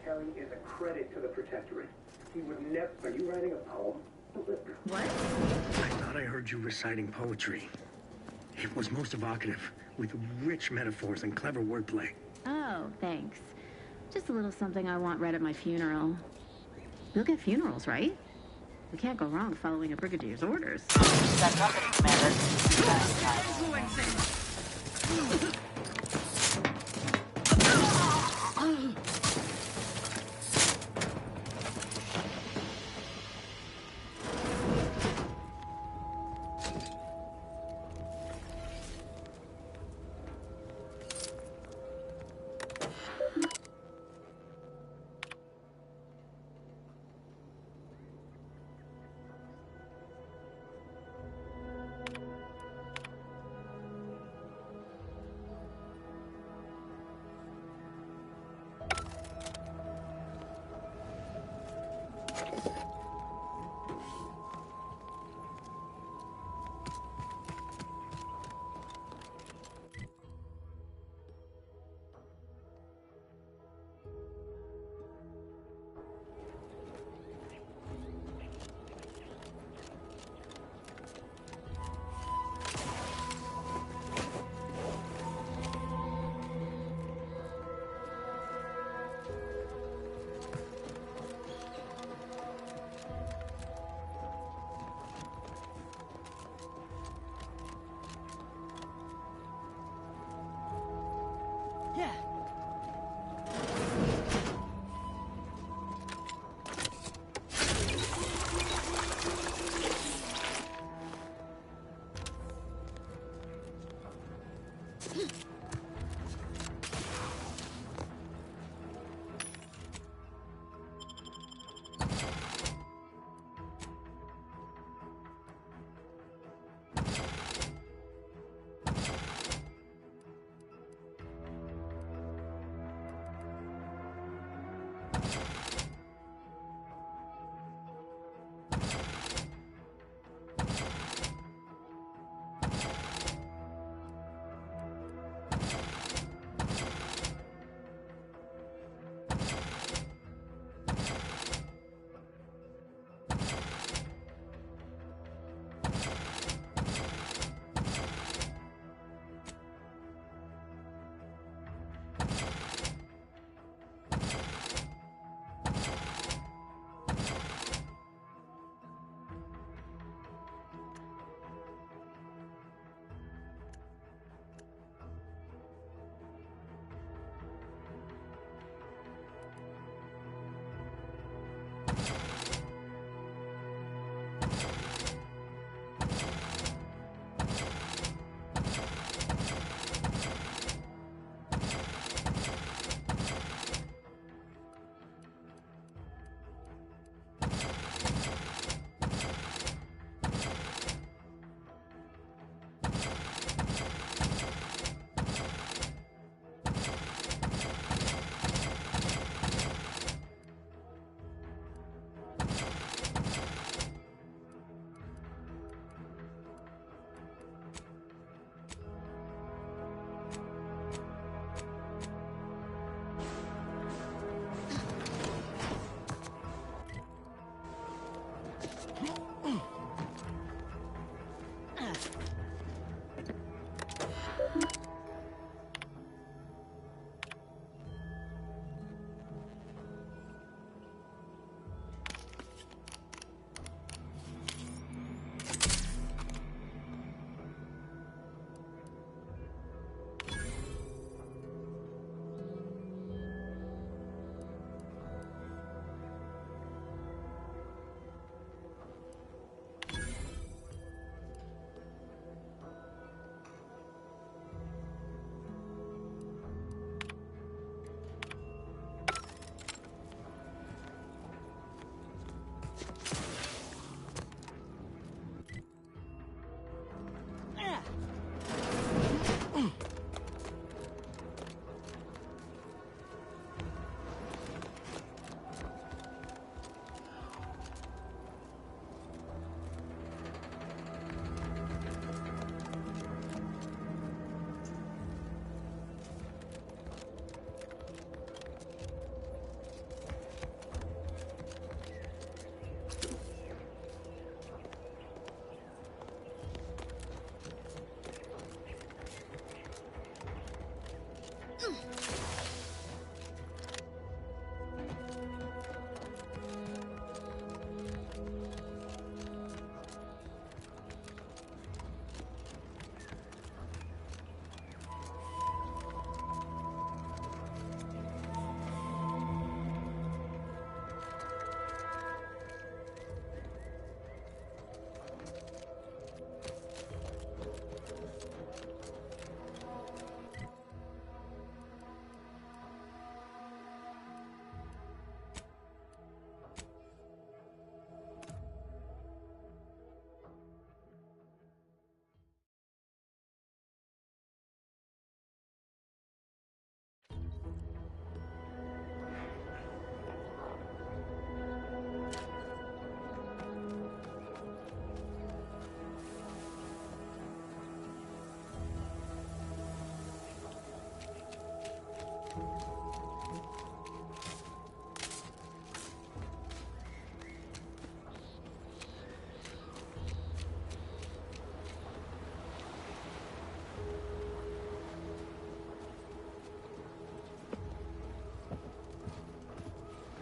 Montelli is a credit to the Protectorate. He would never... Are you writing a poem? What? I thought I heard you reciting poetry. It was most evocative, with rich metaphors and clever wordplay. Oh, thanks. Just a little something I want read at my funeral. We'll get funerals, right? We can't go wrong following a brigadier's orders. That company, Commander.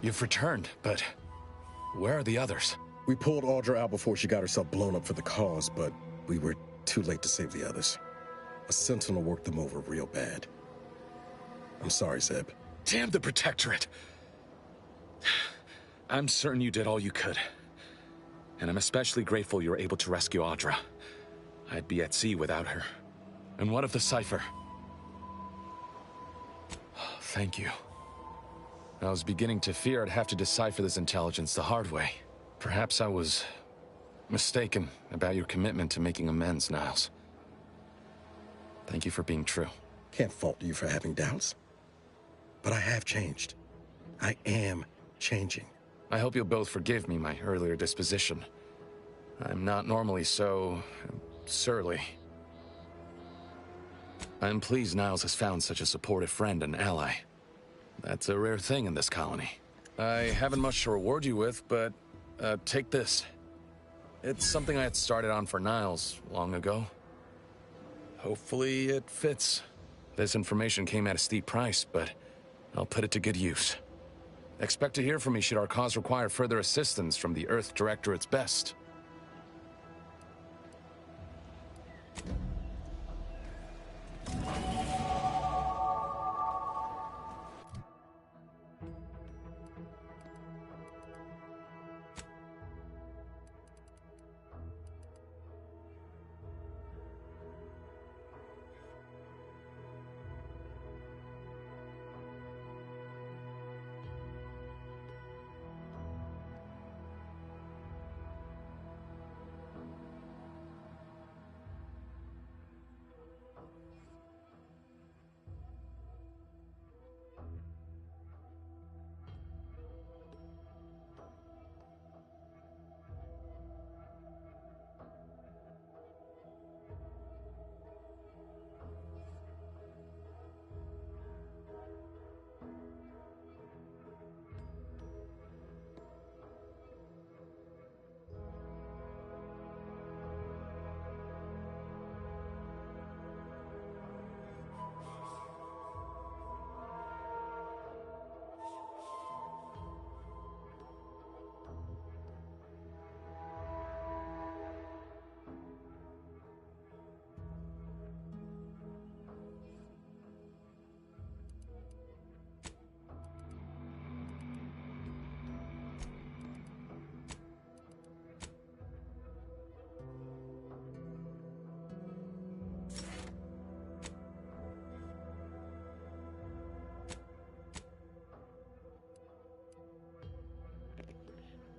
You've returned, but where are the others? We pulled Audra out before she got herself blown up for the cause, but we were too late to save the others. A Sentinel worked them over real bad. I'm sorry, Zeb. Damn the Protectorate! I'm certain you did all you could. And I'm especially grateful you were able to rescue Audra. I'd be at sea without her. And what of the cipher? Thank you. I was beginning to fear I'd have to decipher this intelligence the hard way. Perhaps I was mistaken about your commitment to making amends, Niles. Thank you for being true. Can't fault you for having doubts. But I have changed. I am changing. I hope you'll both forgive me my earlier disposition. I'm not normally so surly. I'm pleased Niles has found such a supportive friend and ally. That's a rare thing in this colony. I haven't much to reward you with, but take this. It's something I had started on for Niles long ago. Hopefully it fits. This information came at a steep price, but I'll put it to good use. Expect to hear from me should our cause require further assistance from the Earth Directorate's best.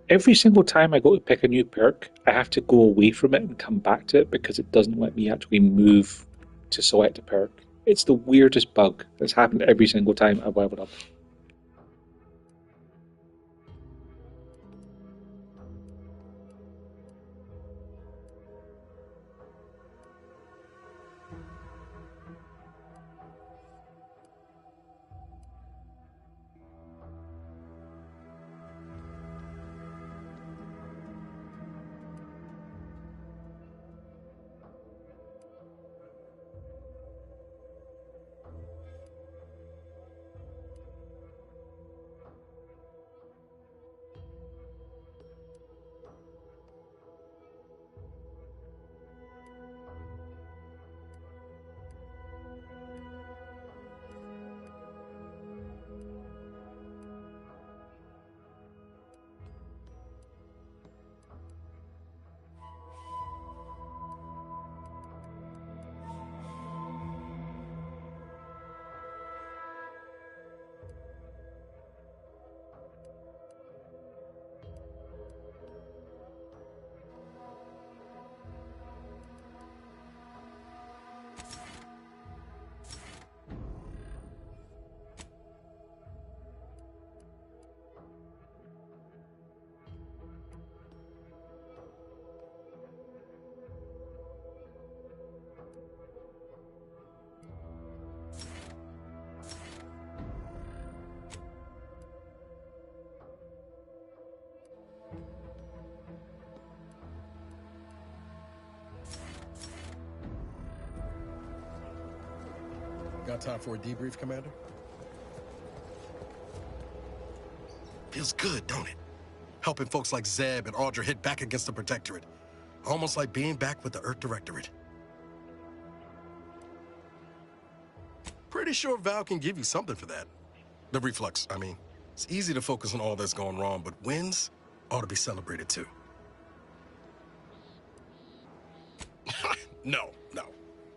Every single time I go to pick a new perk, I have to go away from it and come back to it because it doesn't let me actually move to select a perk. It's the weirdest bug that's happened every single time I've leveled up. Got time for a debrief, Commander? Feels good, don't it? Helping folks like Zeb and Audra hit back against the Protectorate. Almost like being back with the Earth Directorate. Pretty sure Val can give you something for that. The reflux, I mean. It's easy to focus on all that's going wrong, but wins ought to be celebrated too. No.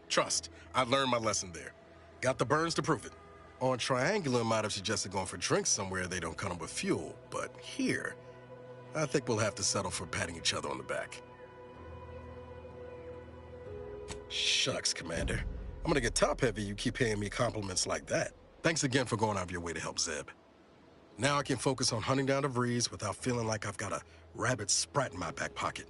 Trust, I learned my lesson there. Got the burns to prove it. On Triangular, might have suggested going for drinks somewhere they don't come with fuel, but here, I think we'll have to settle for patting each other on the back. Shucks, Commander. I'm gonna get top-heavy you keep paying me compliments like that. Thanks again for going out of your way to help Zeb. Now I can focus on hunting down the Vrees without feeling like I've got a rabid sprat in my back pocket.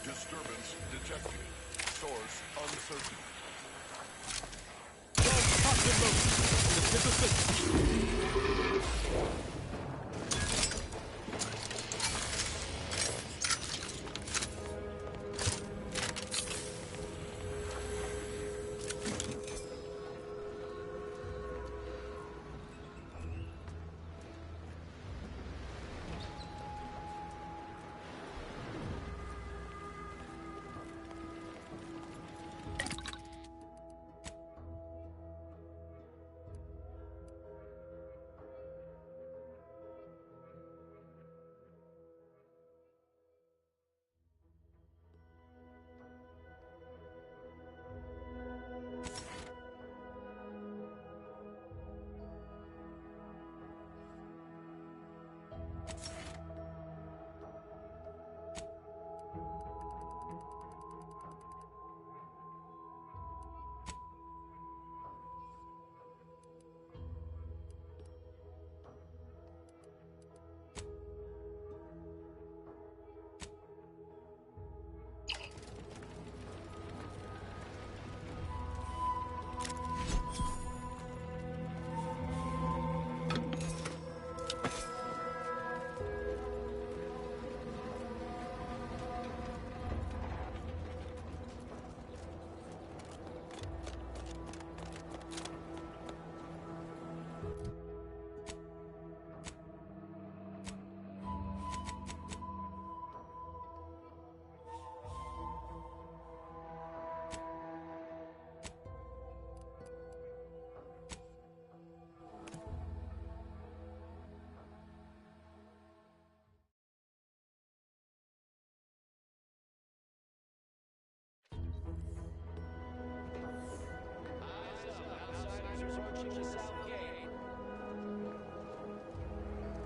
Disturbance detected. Source uncertain.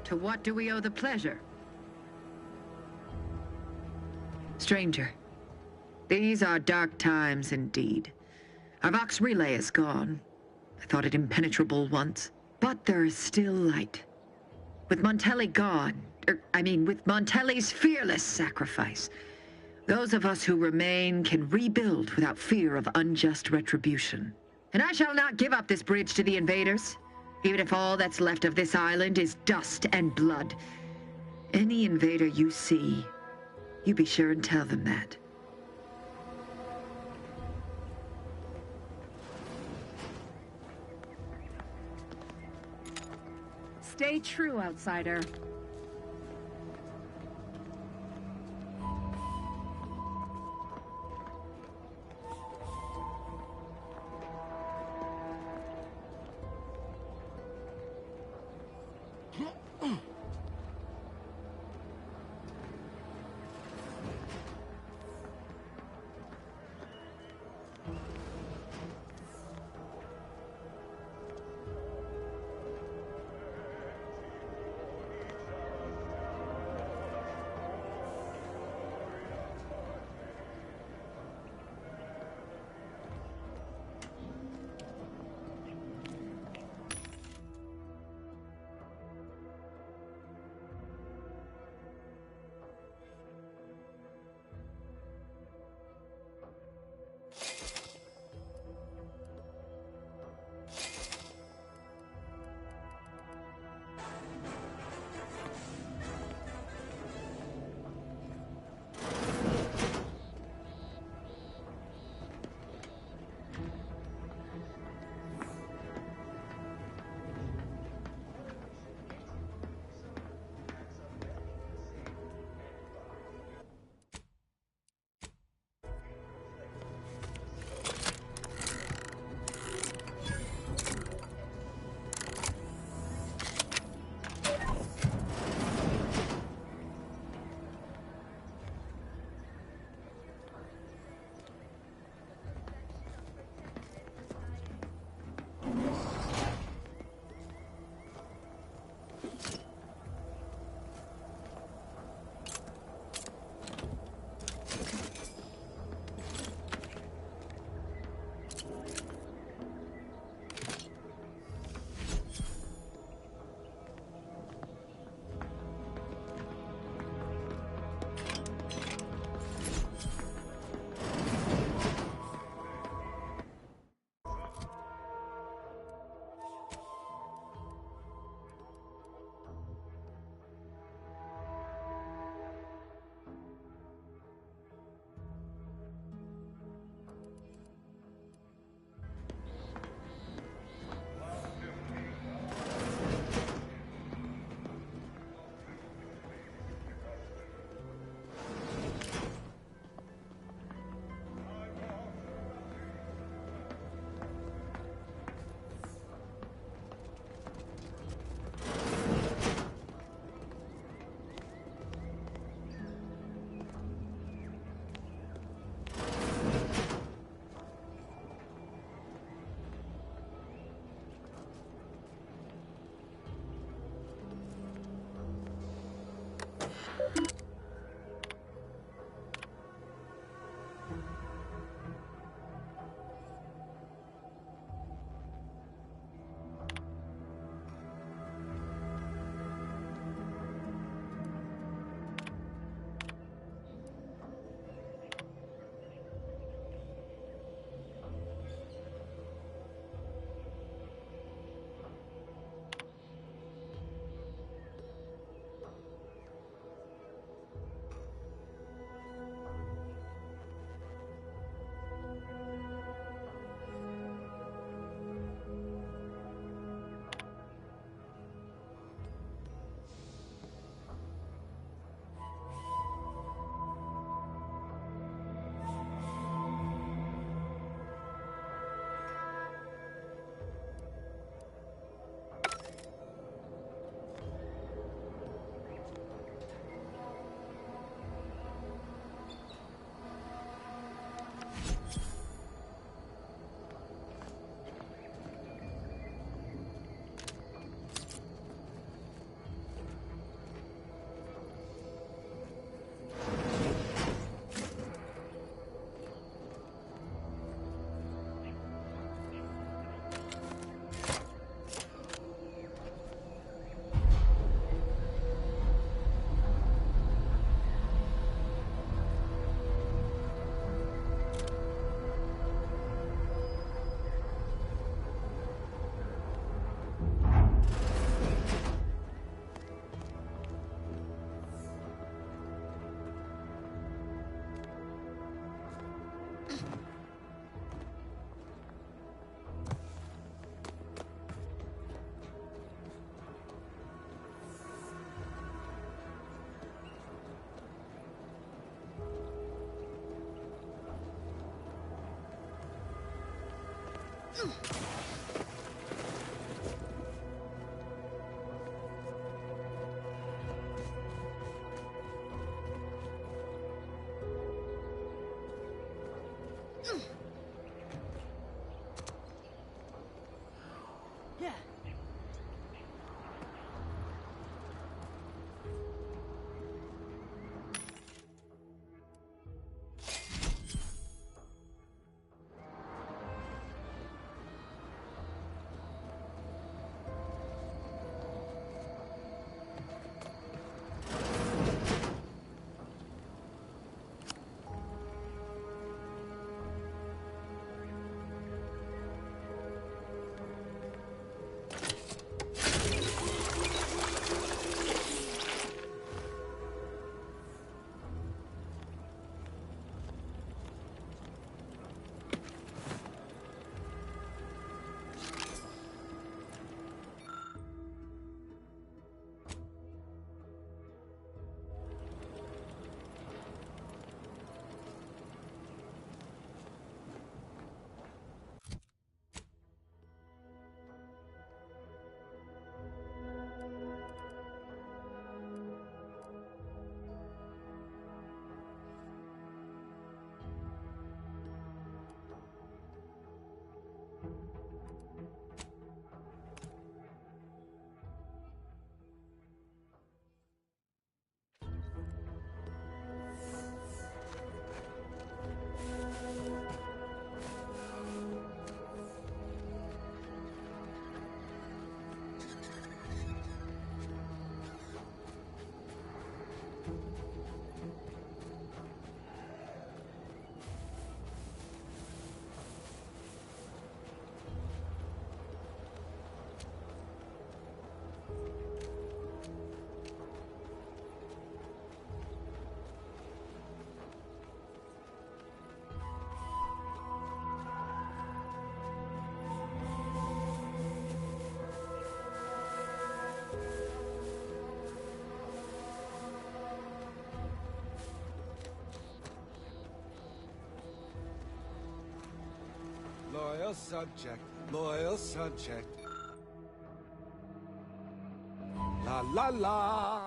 To what do we owe the pleasure? Stranger, these are dark times indeed. Our Vox Relay is gone. I thought it impenetrable once, but there is still light. With Montelli gone, with Montelli's fearless sacrifice, those of us who remain can rebuild without fear of unjust retribution. And I shall not give up this bridge to the invaders, even if all that's left of this island is dust and blood. Any invader you see, you be sure and tell them that. Stay true, outsider. Yeah. Loyal subject, loyal subject. La la la.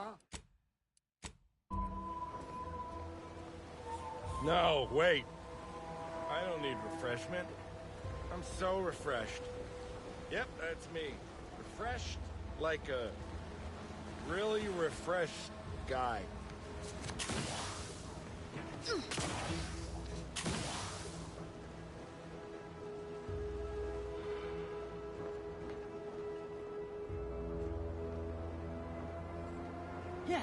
No, wait. I don't need refreshment. I'm so refreshed. Yep, that's me. Refreshed like a really refreshed guy. Yeah.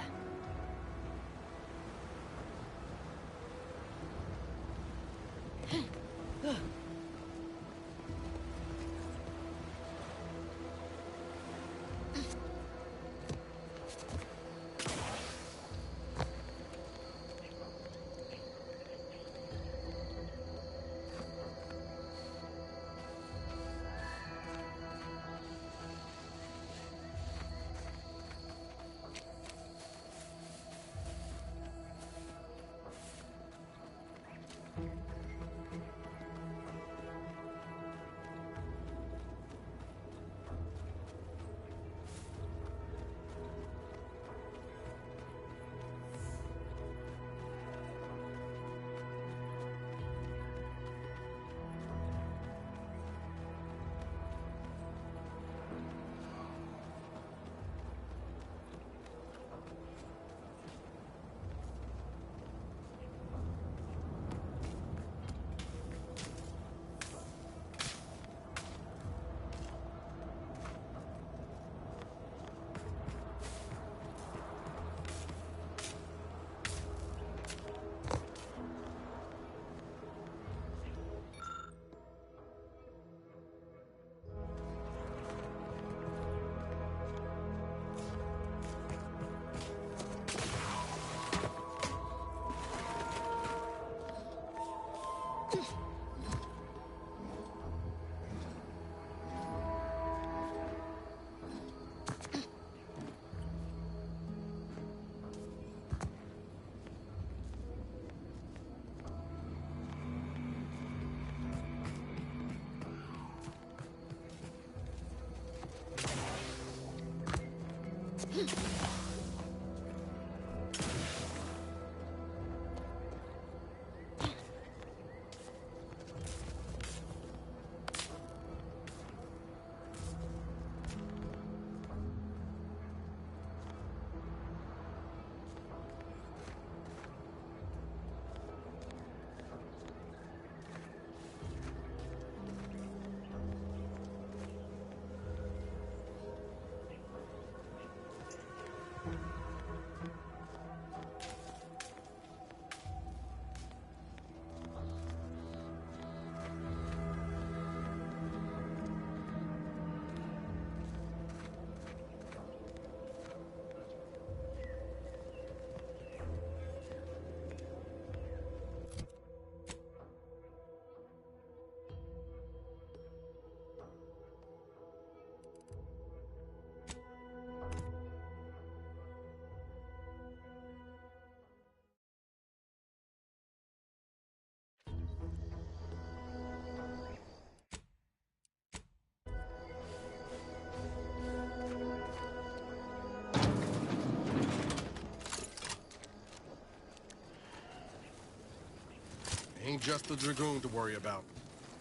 Ain't just the Dragoon to worry about.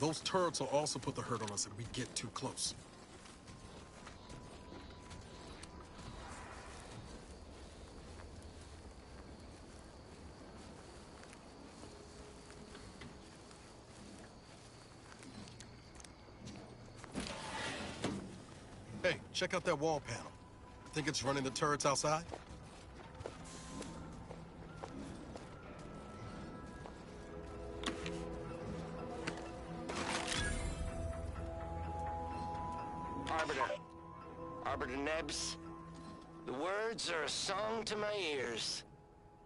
Those turrets will also put the hurt on us if we get too close. Hey, check out that wall panel. Think it's running the turrets outside? Arbiter Nebs, the words are a song to my ears.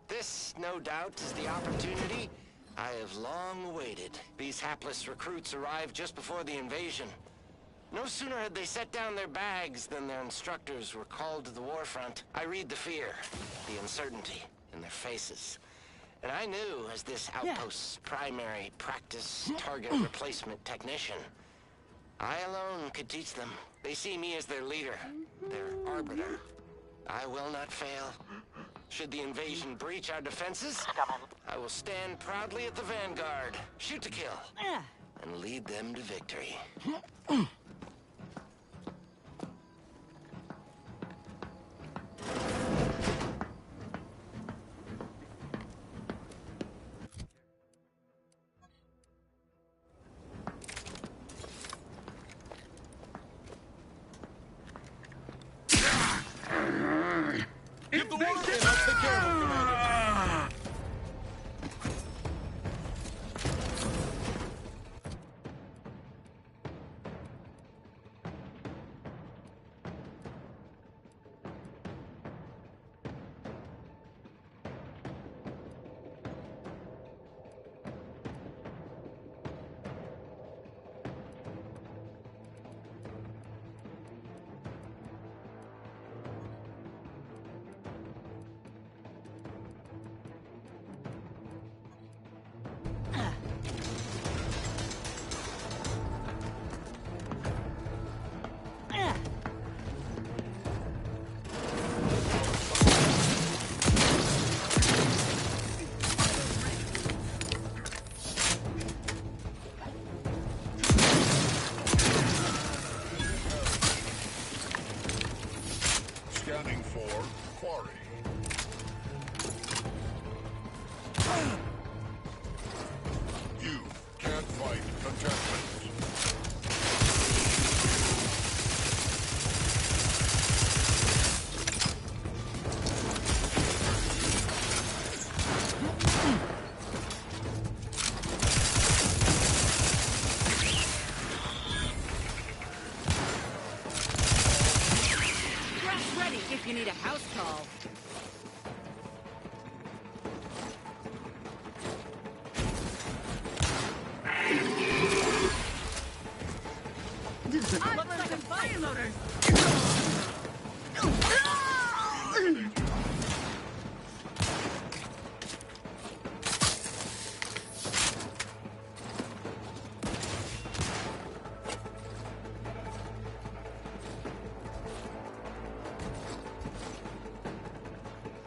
This, no doubt, is the opportunity I have long awaited. These hapless recruits arrived just before the invasion. No sooner had they set down their bags than their instructors were called to the war front. I read the fear, the uncertainty in their faces. And I knew, as this outpost's primary practice target replacement technician, I alone could teach them. They see me as their leader, their arbiter. I will not fail. Should the invasion breach our defenses, I will stand proudly at the vanguard, shoot to kill, and lead them to victory. Okay, I'll take care of him, Commander. Scanning for quarry. You can't fight contentment. Grass ready if you need a house call. Looks like a fire loader.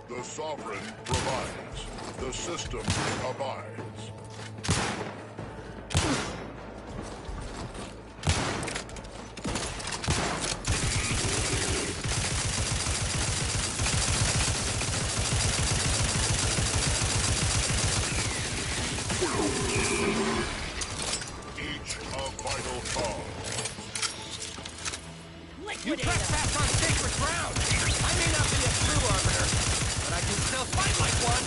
The Sovereign provides. The system abides. Each a vital cause. You trespass on sacred ground! I may not be a true arbiter, but I can still fight like one!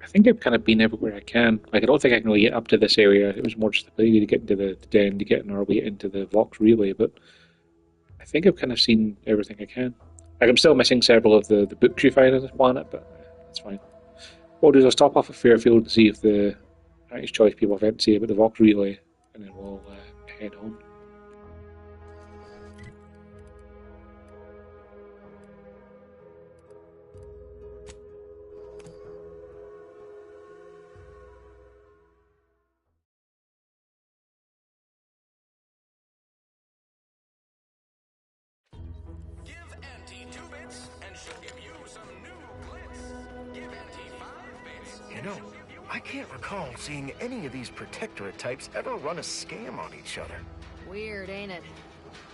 I think I've kind of been everywhere I can. Like, I don't think I can really get up to this area. It was more just the ability to get into the den, to get in our way into the Vox Relay, but I think I've kind of seen everything I can. Like, I'm still missing several of the books you find on this planet, but that's fine. What I'll do is I'll stop off at Fairfield and see if the Anti's Choice people have anything to say about the Vox Relay, and then we'll head on. You know, I can't recall seeing any of these Protectorate types ever run a scam on each other. Weird, ain't it?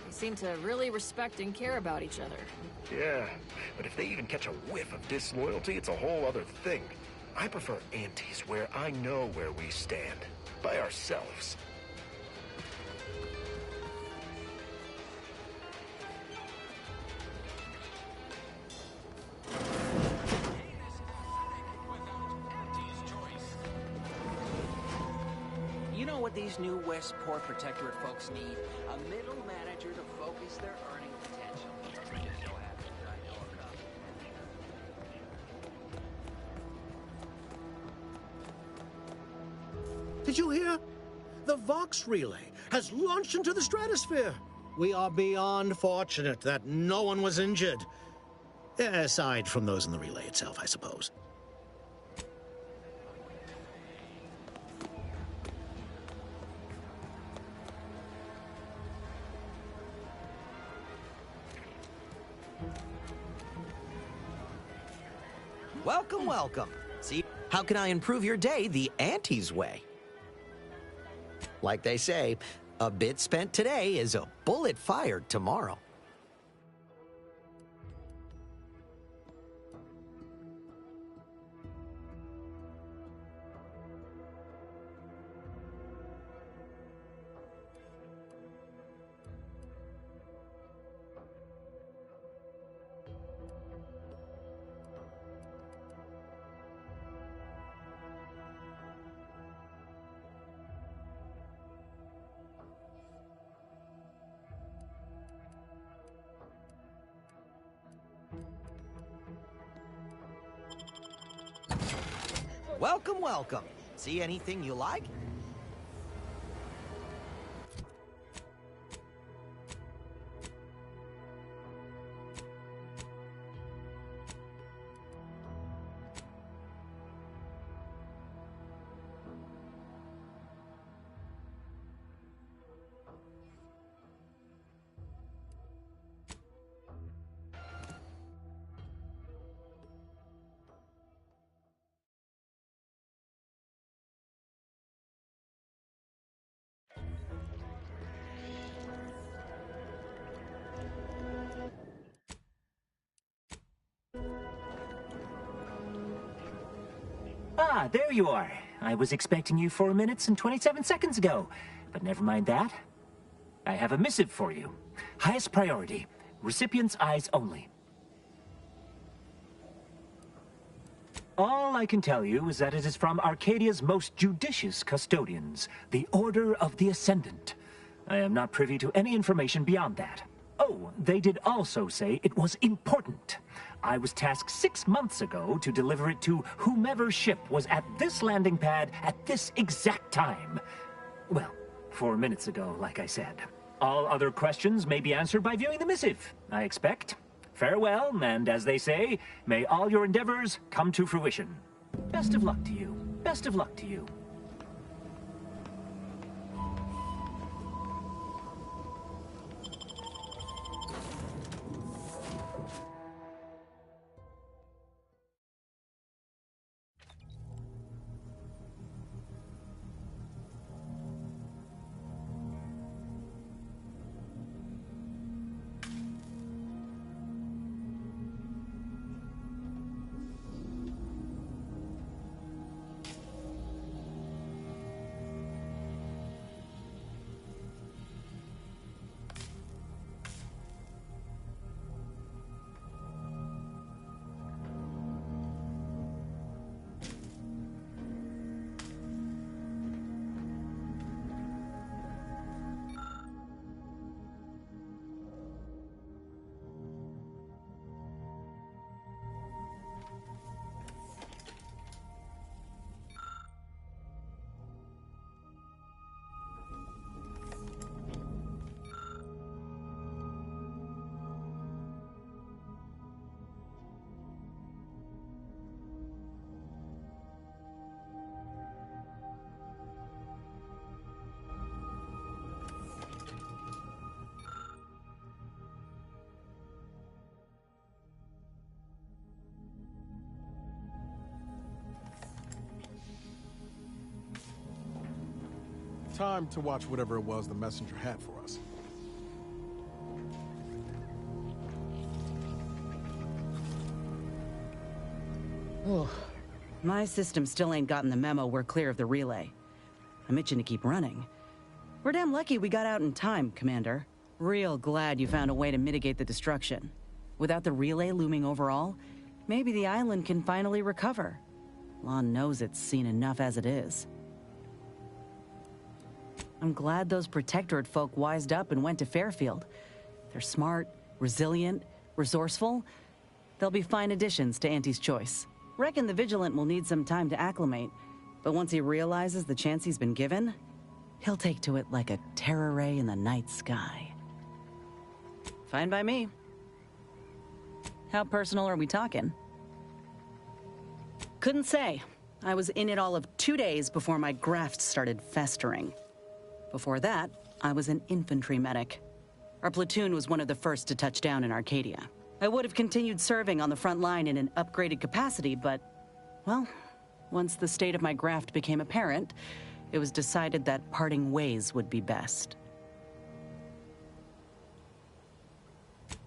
They seem to really respect and care about each other. Yeah, but if they even catch a whiff of disloyalty, it's a whole other thing. I prefer antis where I know where we stand. By ourselves. You know what these new Westport Protectorate folks need? A middle manager to focus their earning potential. Did you hear? The Vox Relay has launched into the stratosphere. We are beyond fortunate that no one was injured. Aside from those in the relay itself, I suppose. Welcome, welcome. See, how can I improve your day the Anti's way? Like they say, a bit spent today is a bullet fired tomorrow. Welcome, welcome. See anything you like? Ah, there you are. I was expecting you 4 minutes and 27 seconds ago. But never mind that. I have a missive for you. Highest priority. Recipient's eyes only. All I can tell you is that it is from Arcadia's most judicious custodians, the Order of the Ascendant. I am not privy to any information beyond that. Oh, they did also say it was important. I was tasked 6 months ago to deliver it to whomever ship was at this landing pad at this exact time. Well, 4 minutes ago, like I said. All other questions may be answered by viewing the missive, I expect. Farewell, and as they say, may all your endeavors come to fruition. Best of luck to you. Best of luck to you. Time to watch whatever it was the messenger had for us. Oh, my system still ain't gotten the memo we're clear of the relay. I'm itching to keep running. We're damn lucky we got out in time, Commander. Real glad you found a way to mitigate the destruction. Without the relay looming over all, maybe the island can finally recover. Lon knows it's seen enough as it is. I'm glad those Protectorate folk wised up and went to Fairfield. They're smart, resilient, resourceful. They'll be fine additions to Auntie's choice. Reckon the Vigilant will need some time to acclimate, but once he realizes the chance he's been given, he'll take to it like a terror ray in the night sky. Fine by me. How personal are we talking? Couldn't say. I was in it all of 2 days before my graft started festering. Before that, I was an infantry medic. Our platoon was one of the first to touch down in Arcadia. I would have continued serving on the front line in an upgraded capacity, but, well, once the state of my graft became apparent, it was decided that parting ways would be best.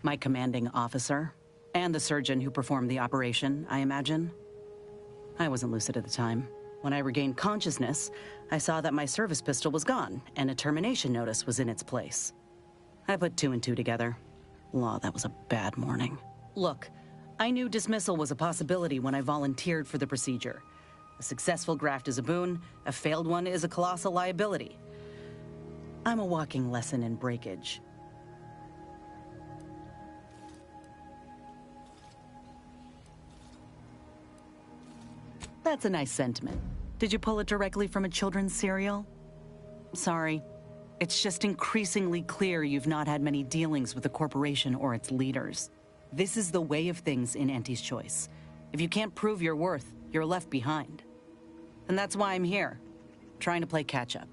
My commanding officer, and the surgeon who performed the operation, I imagine. I wasn't lucid at the time. When I regained consciousness, I saw that my service pistol was gone, and a termination notice was in its place. I put 2 and 2 together. Law, that was a bad morning. Look, I knew dismissal was a possibility when I volunteered for the procedure. A successful graft is a boon, a failed one is a colossal liability. I'm a walking lesson in breakage. That's a nice sentiment. Did you pull it directly from a children's serial? Sorry. It's just increasingly clear you've not had many dealings with the corporation or its leaders. This is the way of things in Auntie's Choice. If you can't prove your worth, you're left behind. And that's why I'm here, trying to play catch-up.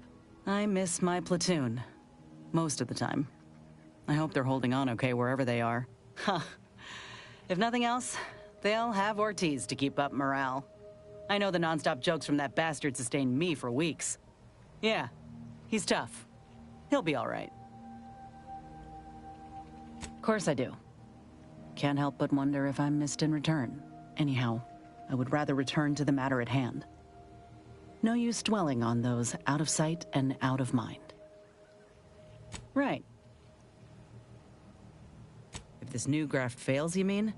I miss my platoon. Most of the time. I hope they're holding on okay wherever they are. Huh. If nothing else, they'll have Ortiz to keep up morale. I know the non-stop jokes from that bastard sustained me for weeks. Yeah, he's tough. He'll be all right. Of course I do. Can't help but wonder if I'm missed in return. Anyhow, I would rather return to the matter at hand. No use dwelling on those out of sight and out of mind. Right. If this new graft fails, you mean?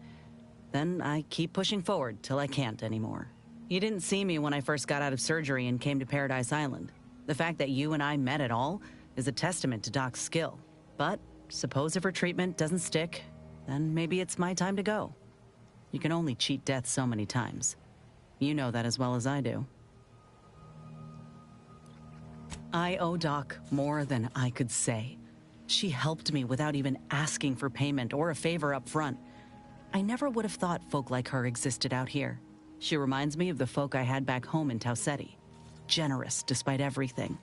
Then I keep pushing forward till I can't anymore. You didn't see me when I first got out of surgery and came to Paradise Island. The fact that you and I met at all is a testament to Doc's skill. But suppose if her treatment doesn't stick, then maybe it's my time to go. You can only cheat death so many times. You know that as well as I do. I owe Doc more than I could say. She helped me without even asking for payment or a favor up front. I never would have thought folk like her existed out here. She reminds me of the folk I had back home in Tau Ceti. Generous despite everything.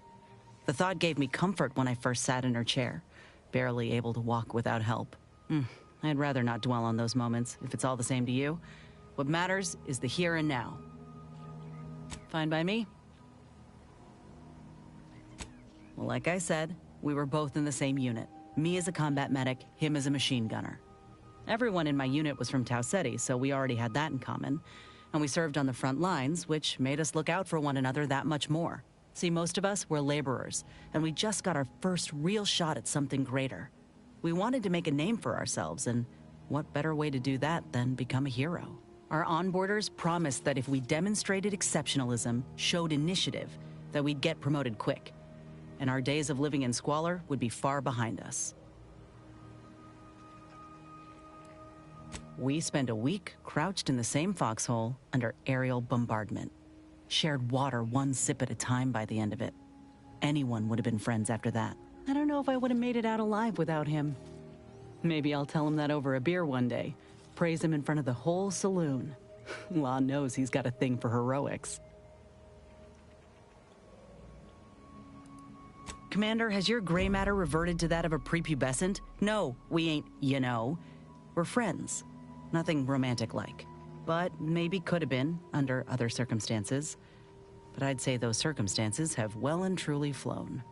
The thought gave me comfort when I first sat in her chair, barely able to walk without help. I'd rather not dwell on those moments, if it's all the same to you. What matters is the here and now. Fine by me? Well, like I said, we were both in the same unit. Me as a combat medic, him as a machine gunner. Everyone in my unit was from Tau Ceti, so we already had that in common. And we served on the front lines, which made us look out for one another that much more. See, most of us were laborers, and we just got our first real shot at something greater. We wanted to make a name for ourselves, and what better way to do that than become a hero? Our onboarders promised that if we demonstrated exceptionalism, showed initiative, that we'd get promoted quick. And our days of living in squalor would be far behind us. We spent a week crouched in the same foxhole under aerial bombardment. Shared water one sip at a time by the end of it. Anyone would have been friends after that. I don't know if I would have made it out alive without him. Maybe I'll tell him that over a beer one day. Praise him in front of the whole saloon. Law knows he's got a thing for heroics. Commander, has your gray matter reverted to that of a prepubescent? No, we ain't, you know. We're friends. Nothing romantic-like. But maybe could have been, under other circumstances. But I'd say those circumstances have well and truly flown.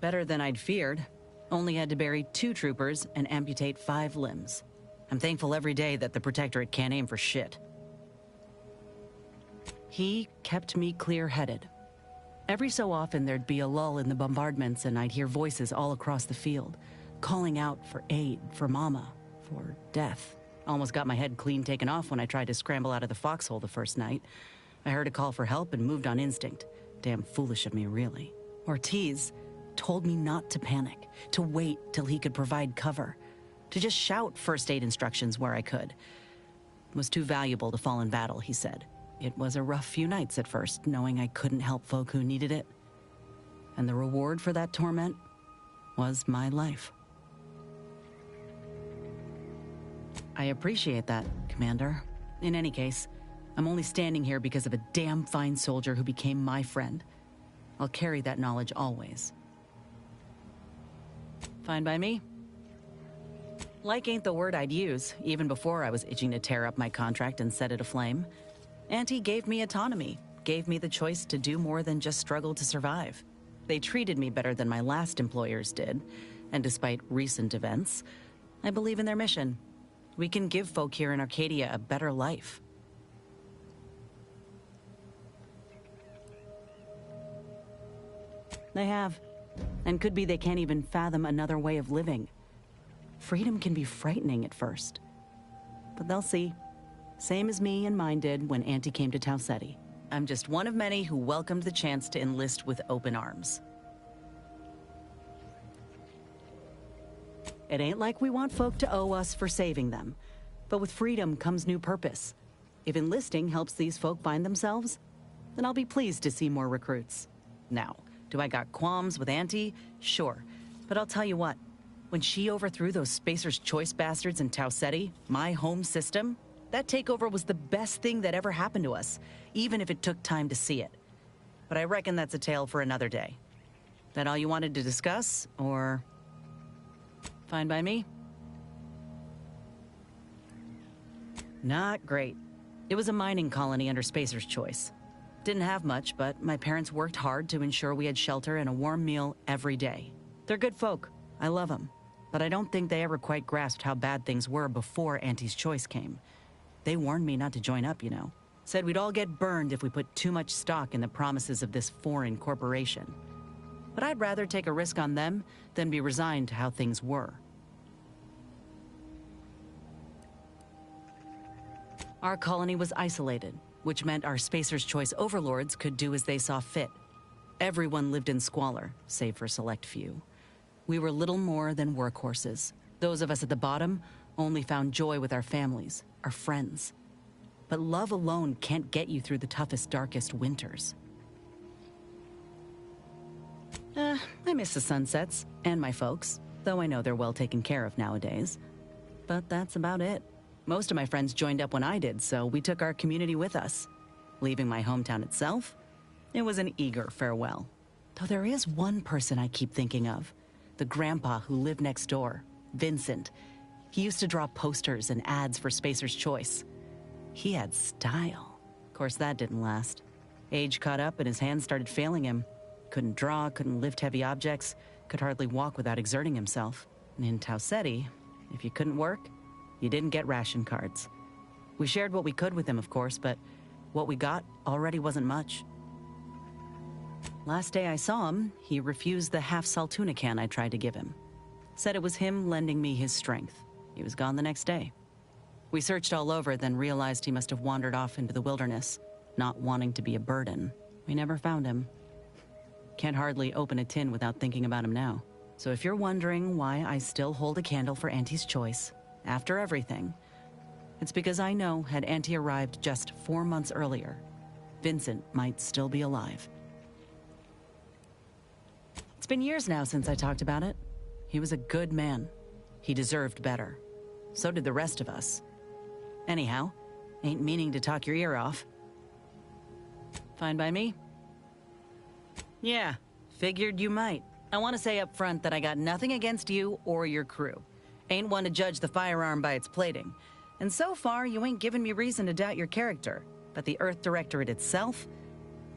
Better than I'd feared. Only had to bury 2 troopers and amputate 5 limbs. I'm thankful every day that the Protectorate can't aim for shit. He kept me clear-headed. Every so often there'd be a lull in the bombardments and I'd hear voices all across the field, calling out for aid, for Mama, for death. Almost got my head clean taken off when I tried to scramble out of the foxhole the first night. I heard a call for help and moved on instinct. Damn foolish of me, really. Ortiz told me not to panic, to wait till he could provide cover, to just shout first aid instructions where I could. It was too valuable to fall in battle, he said. It was a rough few nights at first, knowing I couldn't help folk who needed it. And the reward for that torment was my life. I appreciate that, Commander. In any case, I'm only standing here because of a damn fine soldier who became my friend. I'll carry that knowledge always. Fine by me? Like ain't the word I'd use, even before I was itching to tear up my contract and set it aflame. Auntie gave me autonomy, gave me the choice to do more than just struggle to survive. They treated me better than my last employers did, and despite recent events, I believe in their mission. We can give folk here in Arcadia a better life. They have. And could be they can't even fathom another way of living. Freedom can be frightening at first. But they'll see. Same as me and mine did when Auntie came to Tau Ceti. I'm just one of many who welcomed the chance to enlist with open arms. It ain't like we want folk to owe us for saving them. But with freedom comes new purpose. If enlisting helps these folk find themselves, then I'll be pleased to see more recruits. Now, do I got qualms with Auntie? Sure. But I'll tell you what. When she overthrew those Spacer's Choice bastards in Tau Ceti, my home system, that takeover was the best thing that ever happened to us, even if it took time to see it. But I reckon that's a tale for another day. That all you wanted to discuss, or... Fine by me? Not great. It was a mining colony under Spacer's Choice. Didn't have much, but my parents worked hard to ensure we had shelter and a warm meal every day. They're good folk. I love them. But I don't think they ever quite grasped how bad things were before Auntie's choice came. They warned me not to join up, you know. Said we'd all get burned if we put too much stock in the promises of this foreign corporation. But I'd rather take a risk on them than be resigned to how things were. Our colony was isolated, which meant our Spacer's Choice overlords could do as they saw fit. Everyone lived in squalor, save for a select few. We were little more than workhorses. Those of us at the bottom only found joy with our families, our friends. But love alone can't get you through the toughest, darkest winters. I miss the sunsets, and my folks, though I know they're well taken care of nowadays. But that's about it. Most of my friends joined up when I did, so we took our community with us. Leaving my hometown itself, it was an eager farewell. Though there is one person I keep thinking of. The grandpa who lived next door, Vincent. He used to draw posters and ads for Spacer's Choice. He had style. Of course, that didn't last. Age caught up and his hands started failing him. Couldn't draw, couldn't lift heavy objects, could hardly walk without exerting himself. And in Tau Ceti, if you couldn't work, you didn't get ration cards. We shared what we could with him, of course, but what we got already wasn't much. Last day I saw him, he refused the half-salt tuna can I tried to give him. Said it was him lending me his strength. He was gone the next day. We searched all over, then realized he must have wandered off into the wilderness, not wanting to be a burden. We never found him. Can't hardly open a tin without thinking about him now. So if you're wondering why I still hold a candle for Auntie's Choice, after everything, it's because I know had Auntie arrived just 4 months earlier, Vincent might still be alive. It's been years now since I talked about it. He was a good man. He deserved better. So did the rest of us. Anyhow, ain't meaning to talk your ear off. Fine by me? Yeah, figured you might. I want to say up front that I got nothing against you or your crew. Ain't one to judge the firearm by its plating. And so far, you ain't given me reason to doubt your character. But the Earth Directorate itself,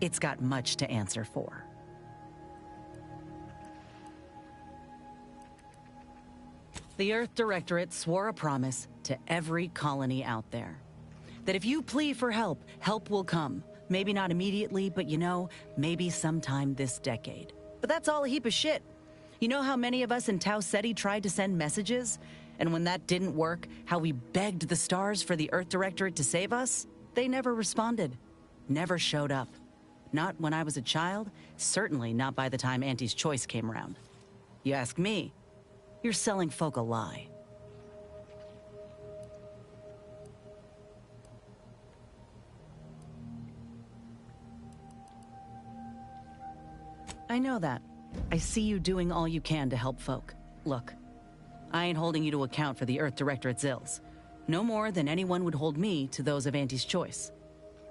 it's got much to answer for. The Earth Directorate swore a promise to every colony out there. That if you plea for help, help will come. Maybe not immediately, but you know, maybe sometime this decade. But that's all a heap of shit. You know how many of us in Tau Ceti tried to send messages? And when that didn't work, how we begged the stars for the Earth Directorate to save us? They never responded. Never showed up. Not when I was a child, certainly not by the time Auntie's Choice came around. You ask me, you're selling folk a lie. I know that. I see you doing all you can to help folk. Look, I ain't holding you to account for the Earth Directorate's ills. No more than anyone would hold me to those of Auntie's Choice.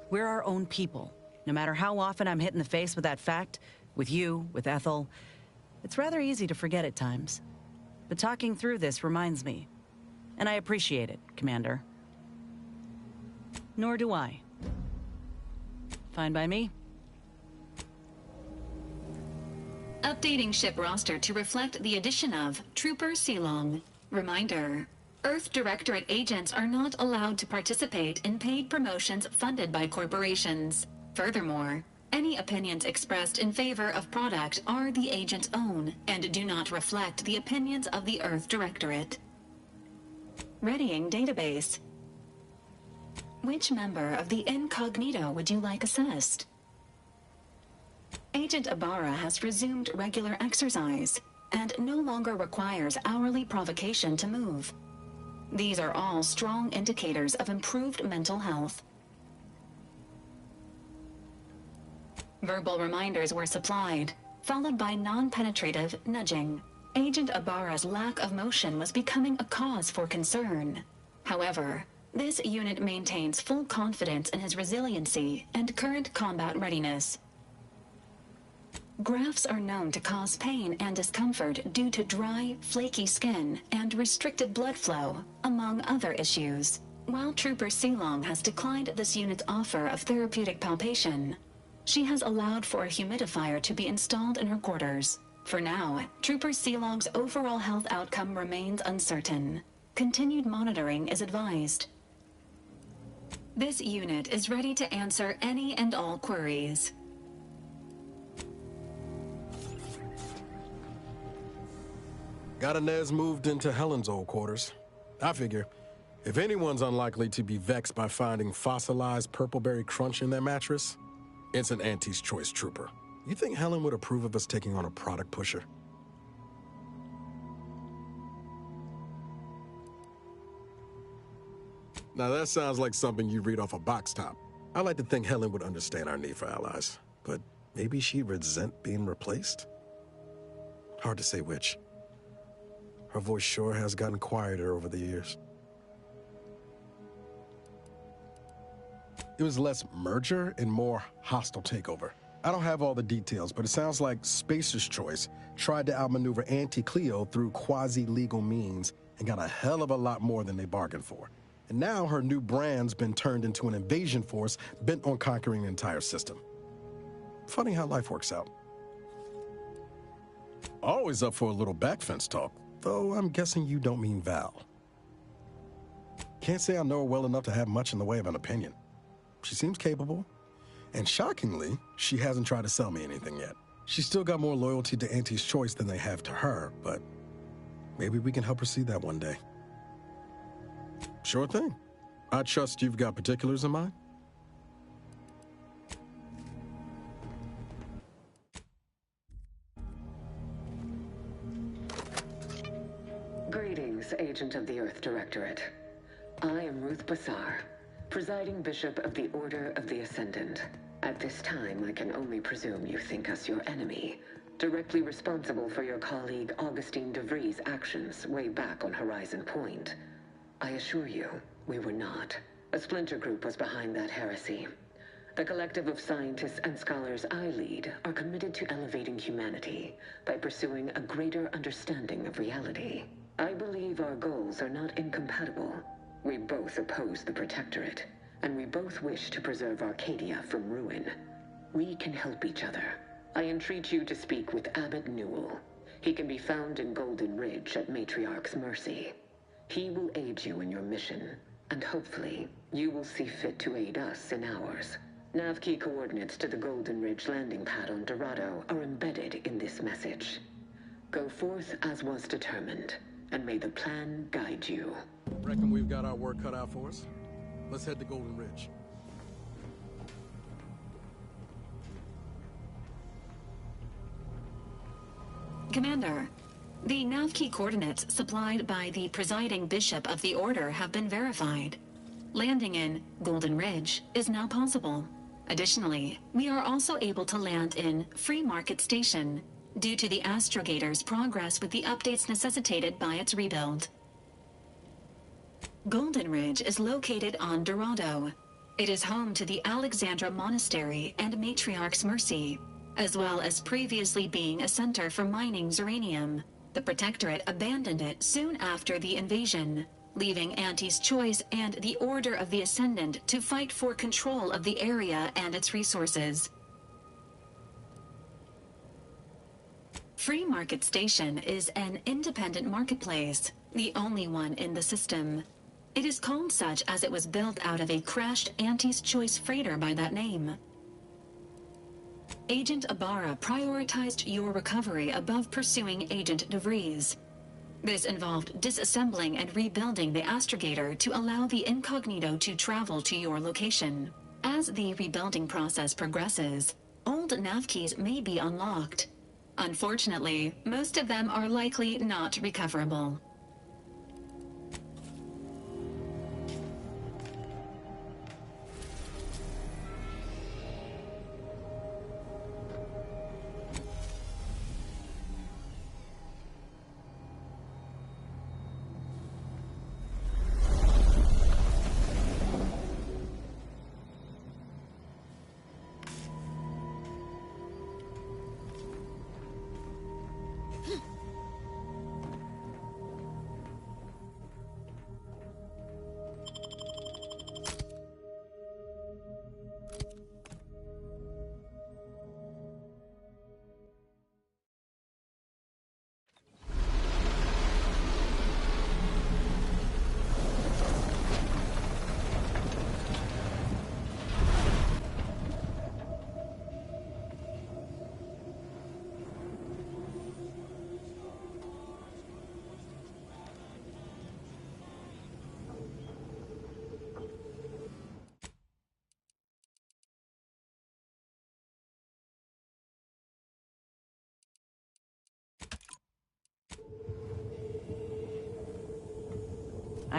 We're our own people. No matter how often I'm hit in the face with that fact, with you, with Ethel, it's rather easy to forget at times. But talking through this reminds me. And I appreciate it, Commander. Nor do I. Fine by me? Updating ship roster to reflect the addition of Trooper Silong. Reminder: Earth Directorate agents are not allowed to participate in paid promotions funded by corporations. Furthermore, any opinions expressed in favor of product are the agent's own and do not reflect the opinions of the Earth Directorate. Readying database. Which member of the incognito would you like assessed? Agent Ibarra has resumed regular exercise and no longer requires hourly provocation to move. These are all strong indicators of improved mental health. Verbal reminders were supplied, followed by non-penetrative nudging. Agent Ibarra's lack of motion was becoming a cause for concern. However, this unit maintains full confidence in his resiliency and current combat readiness. Grafts are known to cause pain and discomfort due to dry, flaky skin and restricted blood flow, among other issues. While Trooper Silong has declined this unit's offer of therapeutic palpation, she has allowed for a humidifier to be installed in her quarters. For now, Trooper Silong's overall health outcome remains uncertain. Continued monitoring is advised. This unit is ready to answer any and all queries. Got Inez moved into Helen's old quarters. I figure, if anyone's unlikely to be vexed by finding fossilized purpleberry crunch in their mattress, it's an Auntie's Choice trooper. You think Helen would approve of us taking on a product pusher? Now that sounds like something you'd read off a box top. I like to think Helen would understand our need for allies, but maybe she'd resent being replaced? Hard to say which. Her voice sure has gotten quieter over the years. It was less merger and more hostile takeover. I don't have all the details, but it sounds like Spacer's Choice tried to outmaneuver Auntie Cleo through quasi-legal means and got a hell of a lot more than they bargained for. And now her new brand's been turned into an invasion force bent on conquering the entire system. Funny how life works out. Always up for a little backfence talk, though I'm guessing you don't mean Val. Can't say I know her well enough to have much in the way of an opinion. She seems capable, and shockingly, she hasn't tried to sell me anything yet. She's still got more loyalty to Auntie's Choice than they have to her, but maybe we can help her see that one day. Sure thing. I trust you've got particulars in mind? Greetings, Agent of the Earth Directorate. I am Ruth Bassar, Presiding Bishop of the Order of the Ascendant. At this time, I can only presume you think us your enemy, directly responsible for your colleague Augustine DeVries' actions way back on Horizon Point. I assure you, we were not. A splinter group was behind that heresy. The collective of scientists and scholars I lead are committed to elevating humanity by pursuing a greater understanding of reality. I believe our goals are not incompatible. We both oppose the Protectorate, and we both wish to preserve Arcadia from ruin. We can help each other. I entreat you to speak with Abbot Newell. He can be found in Golden Ridge at Matriarch's Mercy. He will aid you in your mission, and hopefully, you will see fit to aid us in ours. Nav key coordinates to the Golden Ridge landing pad on Dorado are embedded in this message. Go forth as was determined, and may the plan guide you. Reckon we've got our work cut out for us? Let's head to Golden Ridge. Commander, the nav key coordinates supplied by the presiding bishop of the Order have been verified. Landing in Golden Ridge is now possible. Additionally, we are also able to land in Free Market Station due to the Astrogator's progress with the updates necessitated by its rebuild. Golden Ridge is located on Dorado. It is home to the Alexandra Monastery and Matriarch's Mercy, as well as previously being a center for mining Zeranium. The Protectorate abandoned it soon after the invasion, leaving Auntie's Choice and the Order of the Ascendant to fight for control of the area and its resources. Free Market Station is an independent marketplace, the only one in the system. It is called such as it was built out of a crashed Auntie's Choice freighter by that name. Agent Ibarra prioritized your recovery above pursuing Agent DeVries. This involved disassembling and rebuilding the Astrogator to allow the Incognito to travel to your location. As the rebuilding process progresses, old nav keys may be unlocked. Unfortunately, most of them are likely not recoverable.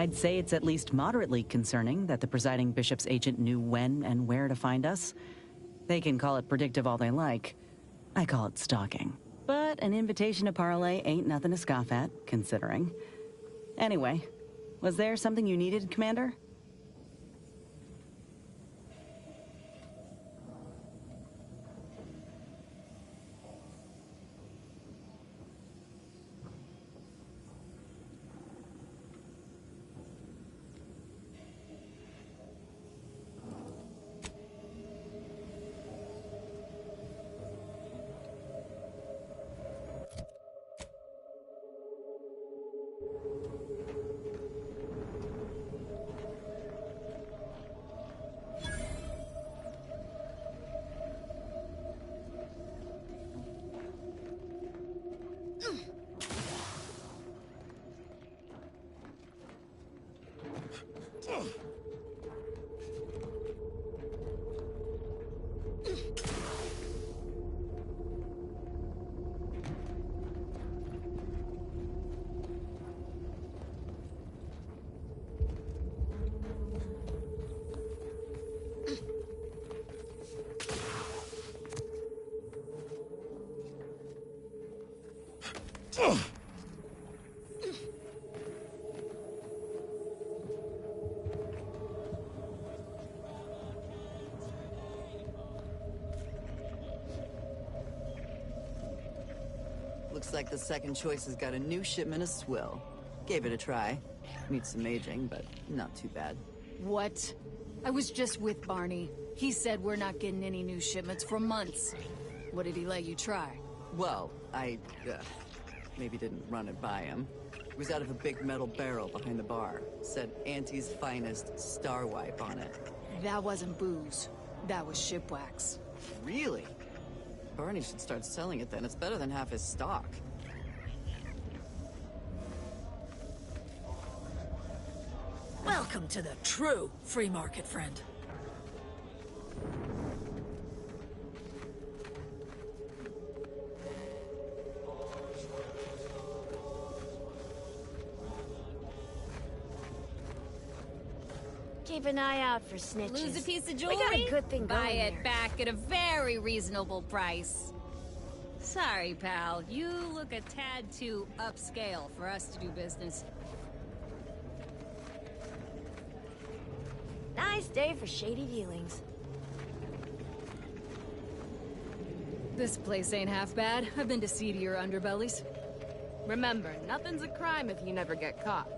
I'd say it's at least moderately concerning that the presiding bishop's agent knew when and where to find us. They can call it predictive all they like. I call it stalking. But an invitation to parlay ain't nothing to scoff at, considering. Anyway, was there something you needed, Commander? Looks like the second choice has got a new shipment of swill. Gave it a try. Needs some aging, but not too bad. What? I was just with Barney. He said we're not getting any new shipments for months. What did he let you try? Well, I, maybe didn't run it by him. It was out of a big metal barrel behind the bar. Said Auntie's finest star wipe on it. That wasn't booze. That was ship wax. Really? Barney should start selling it then. It's better than half his stock. Welcome to the true free market, friend. Keep an eye out for snitches. Lose a piece of jewelry? We got a good thing Buy going it there. back at a very reasonable price. Sorry, pal. You look a tad too upscale for us to do business. Nice day for shady dealings. This place ain't half bad. I've been to seedier underbellies. Remember, nothing's a crime if you never get caught.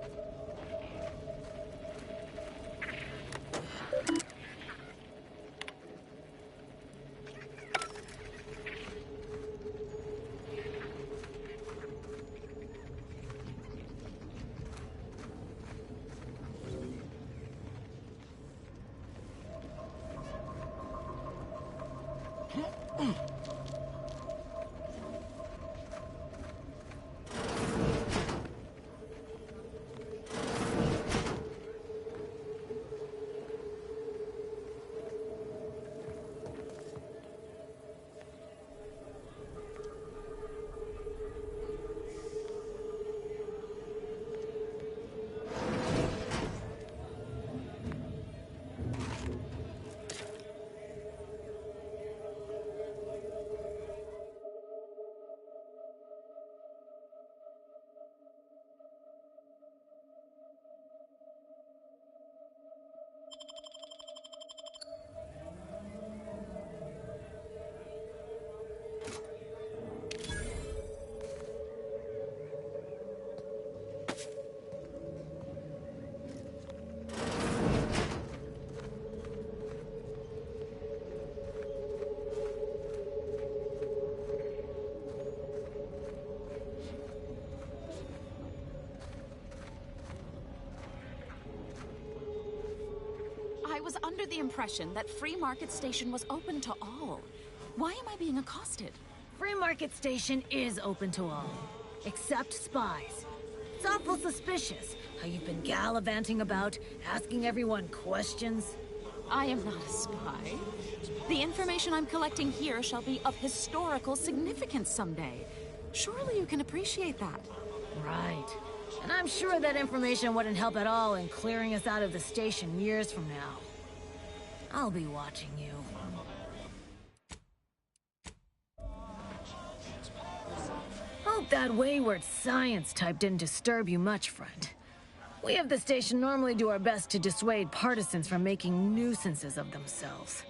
I was under the impression that Free Market Station was open to all. Why am I being accosted? Free Market Station is open to all, except spies. It's awful suspicious how you've been gallivanting about, asking everyone questions. I am not a spy. The information I'm collecting here shall be of historical significance someday. Surely you can appreciate that. Right. And I'm sure that information wouldn't help at all in clearing us out of the station years from now. I'll be watching you. Hope that wayward science type didn't disturb you much, friend. We of the station normally do our best to dissuade partisans from making nuisances of themselves.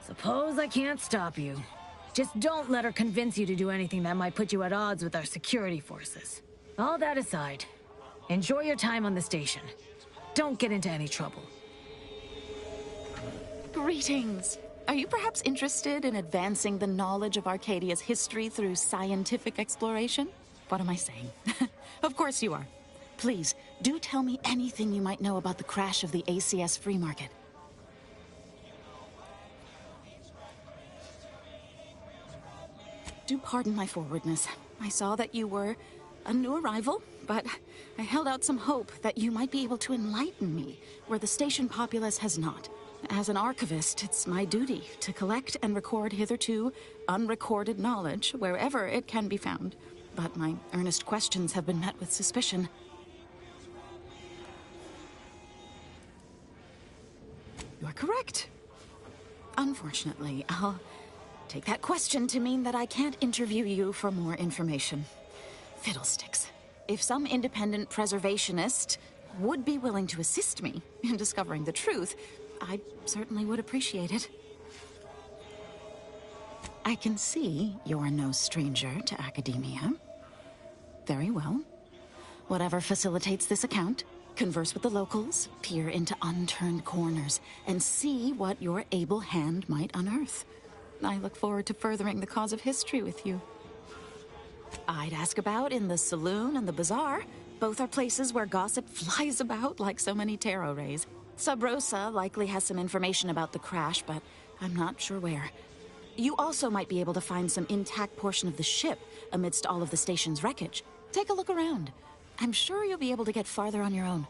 Suppose I can't stop you. Just don't let her convince you to do anything that might put you at odds with our security forces. All that aside, enjoy your time on the station. Don't get into any trouble. Greetings. Are you perhaps interested in advancing the knowledge of Arcadia's history through scientific exploration? What am I saying? Of course you are. Please, do tell me anything you might know about the crash of the ACS free market. Do pardon my forwardness. I saw that you were a new arrival, but I held out some hope that you might be able to enlighten me, where the station populace has not. As an archivist, it's my duty to collect and record hitherto unrecorded knowledge wherever it can be found. But my earnest questions have been met with suspicion. You're correct. Unfortunately, I'll take that question to mean that I can't interview you for more information. Fiddlesticks. If some independent preservationist would be willing to assist me in discovering the truth, I certainly would appreciate it. I can see you're no stranger to academia. Very well. Whatever facilitates this account, converse with the locals, peer into unturned corners, and see what your able hand might unearth. I look forward to furthering the cause of history with you. I'd ask about in the saloon and the bazaar. Both are places where gossip flies about like so many tarot rays. Sub Rosa likely has some information about the crash, but I'm not sure where. You also might be able to find some intact portion of the ship amidst all of the station's wreckage. Take a look around. I'm sure you'll be able to get farther on your own.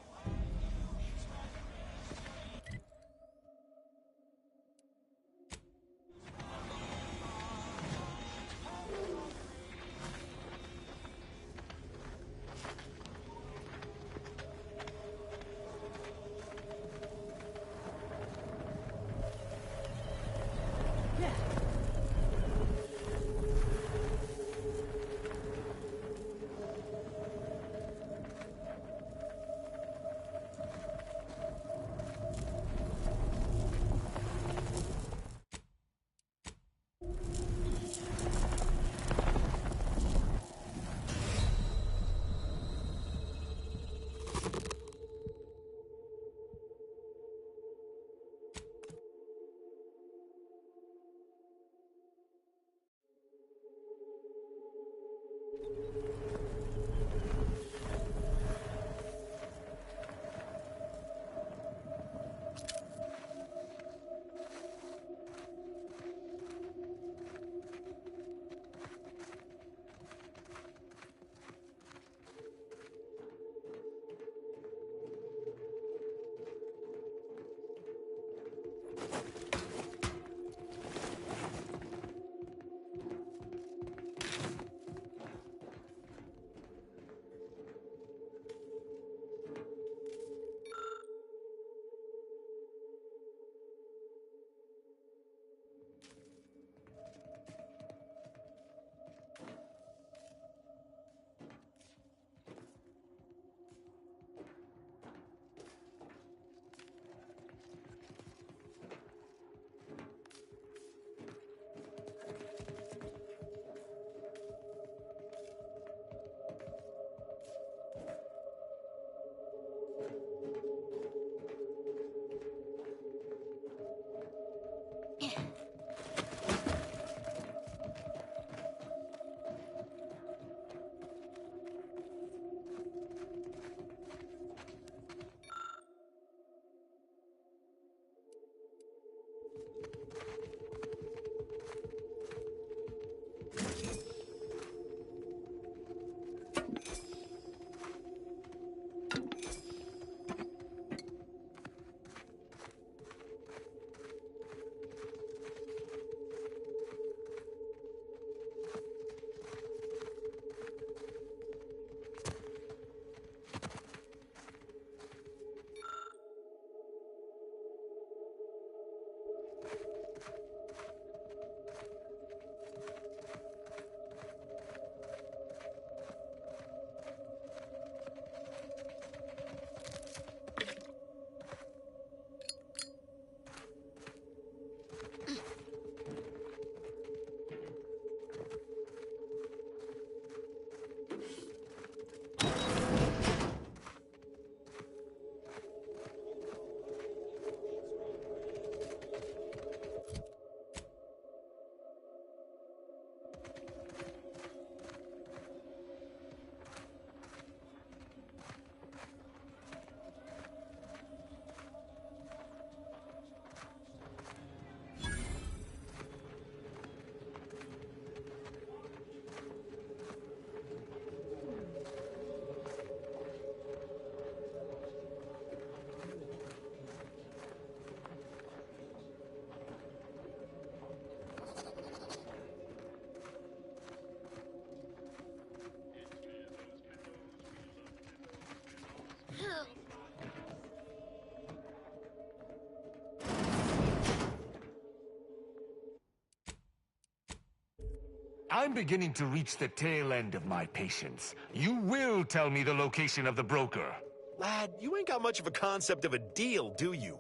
I'm beginning to reach the tail end of my patience. You will tell me the location of the broker. Lad, you ain't got much of a concept of a deal, do you?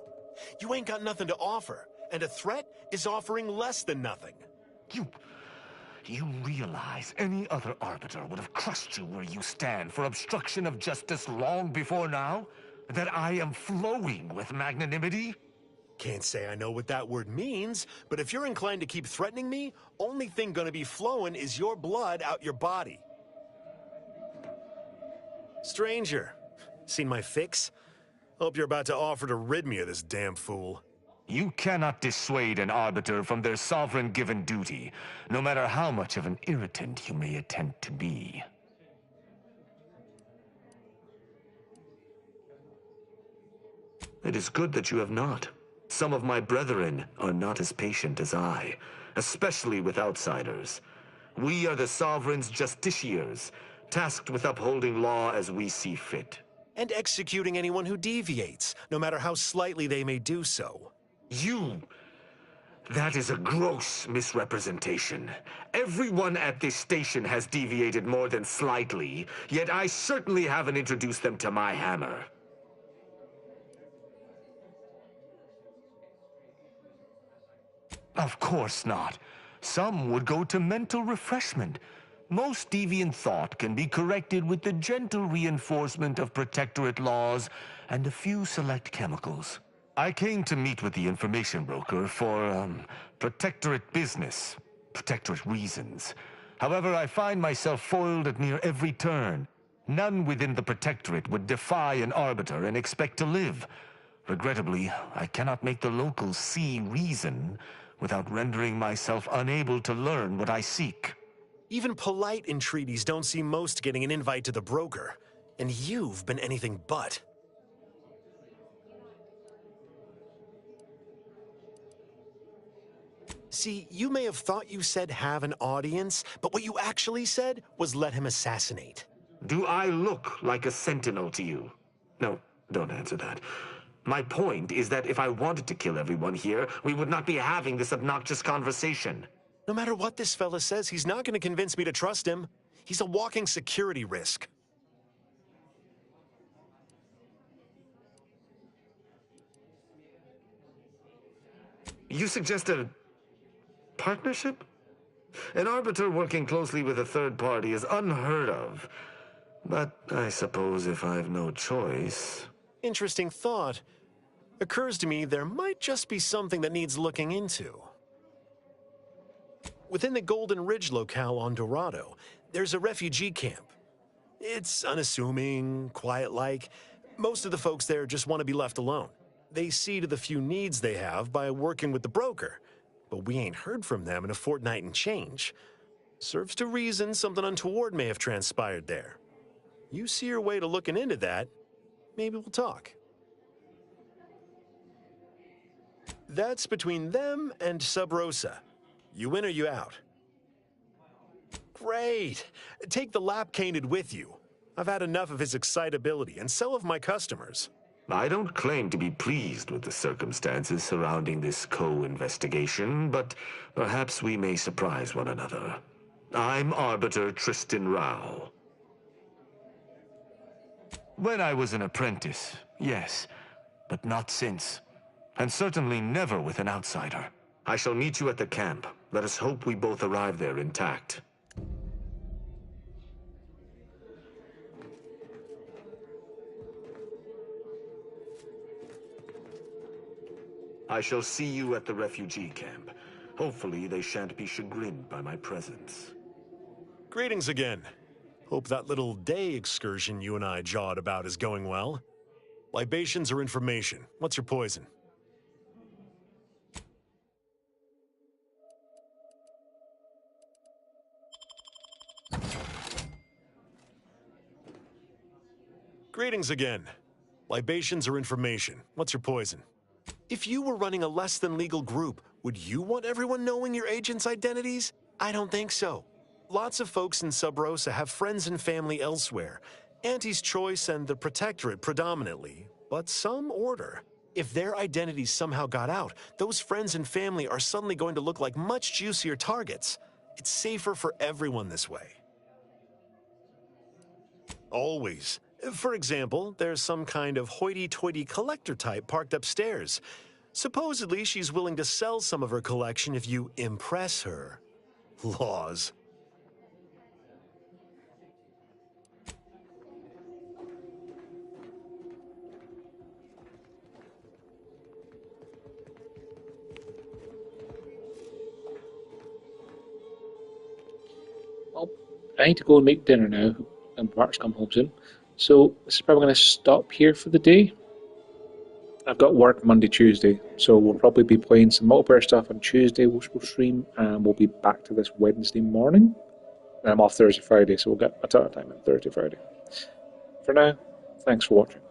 You ain't got nothing to offer, and a threat is offering less than nothing. You realize any other arbiter would have crushed you where you stand for obstruction of justice long before now? That I am flowing with magnanimity? Can't say I know what that word means, but if you're inclined to keep threatening me, only thing gonna be flowing is your blood out your body. Stranger, seen my fix? Hope you're about to offer to rid me of this damn fool. You cannot dissuade an arbiter from their sovereign-given duty, no matter how much of an irritant you may attempt to be. It is good that you have not. Some of my brethren are not as patient as I, especially with outsiders. We are the sovereign's justiciars, tasked with upholding law as we see fit. And executing anyone who deviates, no matter how slightly they may do so. That is a gross misrepresentation. Everyone at this station has deviated more than slightly, yet I certainly haven't introduced them to my hammer. Of course not. Some would go to mental refreshment. Most deviant thought can be corrected with the gentle reinforcement of protectorate laws and a few select chemicals. I came to meet with the information broker for, protectorate business, protectorate reasons. However, I find myself foiled at near every turn. None within the protectorate would defy an arbiter and expect to live. Regrettably, I cannot make the locals see reason without rendering myself unable to learn what I seek. Even polite entreaties don't see most getting an invite to the broker, and you've been anything but. See, you may have thought you said have an audience, but what you actually said was let him assassinate. Do I look like a sentinel to you? No, don't answer that. My point is that if I wanted to kill everyone here, we would not be having this obnoxious conversation. No matter what this fella says, he's not going to convince me to trust him. He's a walking security risk. You suggest a partnership? An arbiter working closely with a third party is unheard of. But I suppose if I've no choice... Interesting thought. Occurs to me there might just be something that needs looking into. Within the Golden Ridge locale on Dorado, there's a refugee camp. It's unassuming, quiet-like. Most of the folks there just want to be left alone. They see to the few needs they have by working with the broker. But we ain't heard from them in a fortnight and change. Serves to reason something untoward may have transpired there. You see your way to looking into that, maybe we'll talk. That's between them and Sub Rosa. You in or you out? Great. Take the lap-caned with you. I've had enough of his excitability, and so have my customers. I don't claim to be pleased with the circumstances surrounding this co-investigation, but perhaps we may surprise one another. I'm Arbiter Tristan Rao. When I was an apprentice, yes, but not since. And certainly never with an outsider. I shall meet you at the camp. Let us hope we both arrive there intact. I shall see you at the refugee camp. Hopefully they shan't be chagrined by my presence. Greetings again. Hope that little day excursion you and I jawed about is going well. Libations or information? What's your poison? Greetings again. Libations or information? What's your poison? If you were running a less-than-legal group, would you want everyone knowing your agents' identities? I don't think so. Lots of folks in Sub Rosa have friends and family elsewhere, Auntie's choice and the Protectorate predominantly, but some order. If their identities somehow got out, those friends and family are suddenly going to look like much juicier targets. It's safer for everyone this way. Always. For example, there's some kind of hoity-toity collector type parked upstairs. Supposedly, she's willing to sell some of her collection if you impress her. Laws. Well, I need to go and make dinner now, and Mark's come home soon. So this is probably going to stop here for the day. I've got work Monday, Tuesday, so we'll probably be playing some multiplayer stuff on Tuesday, which we'll stream, and we'll be back to this Wednesday morning. And I'm off Thursday, Friday, so we'll get a ton of time on Thursday, Friday. For now, thanks for watching.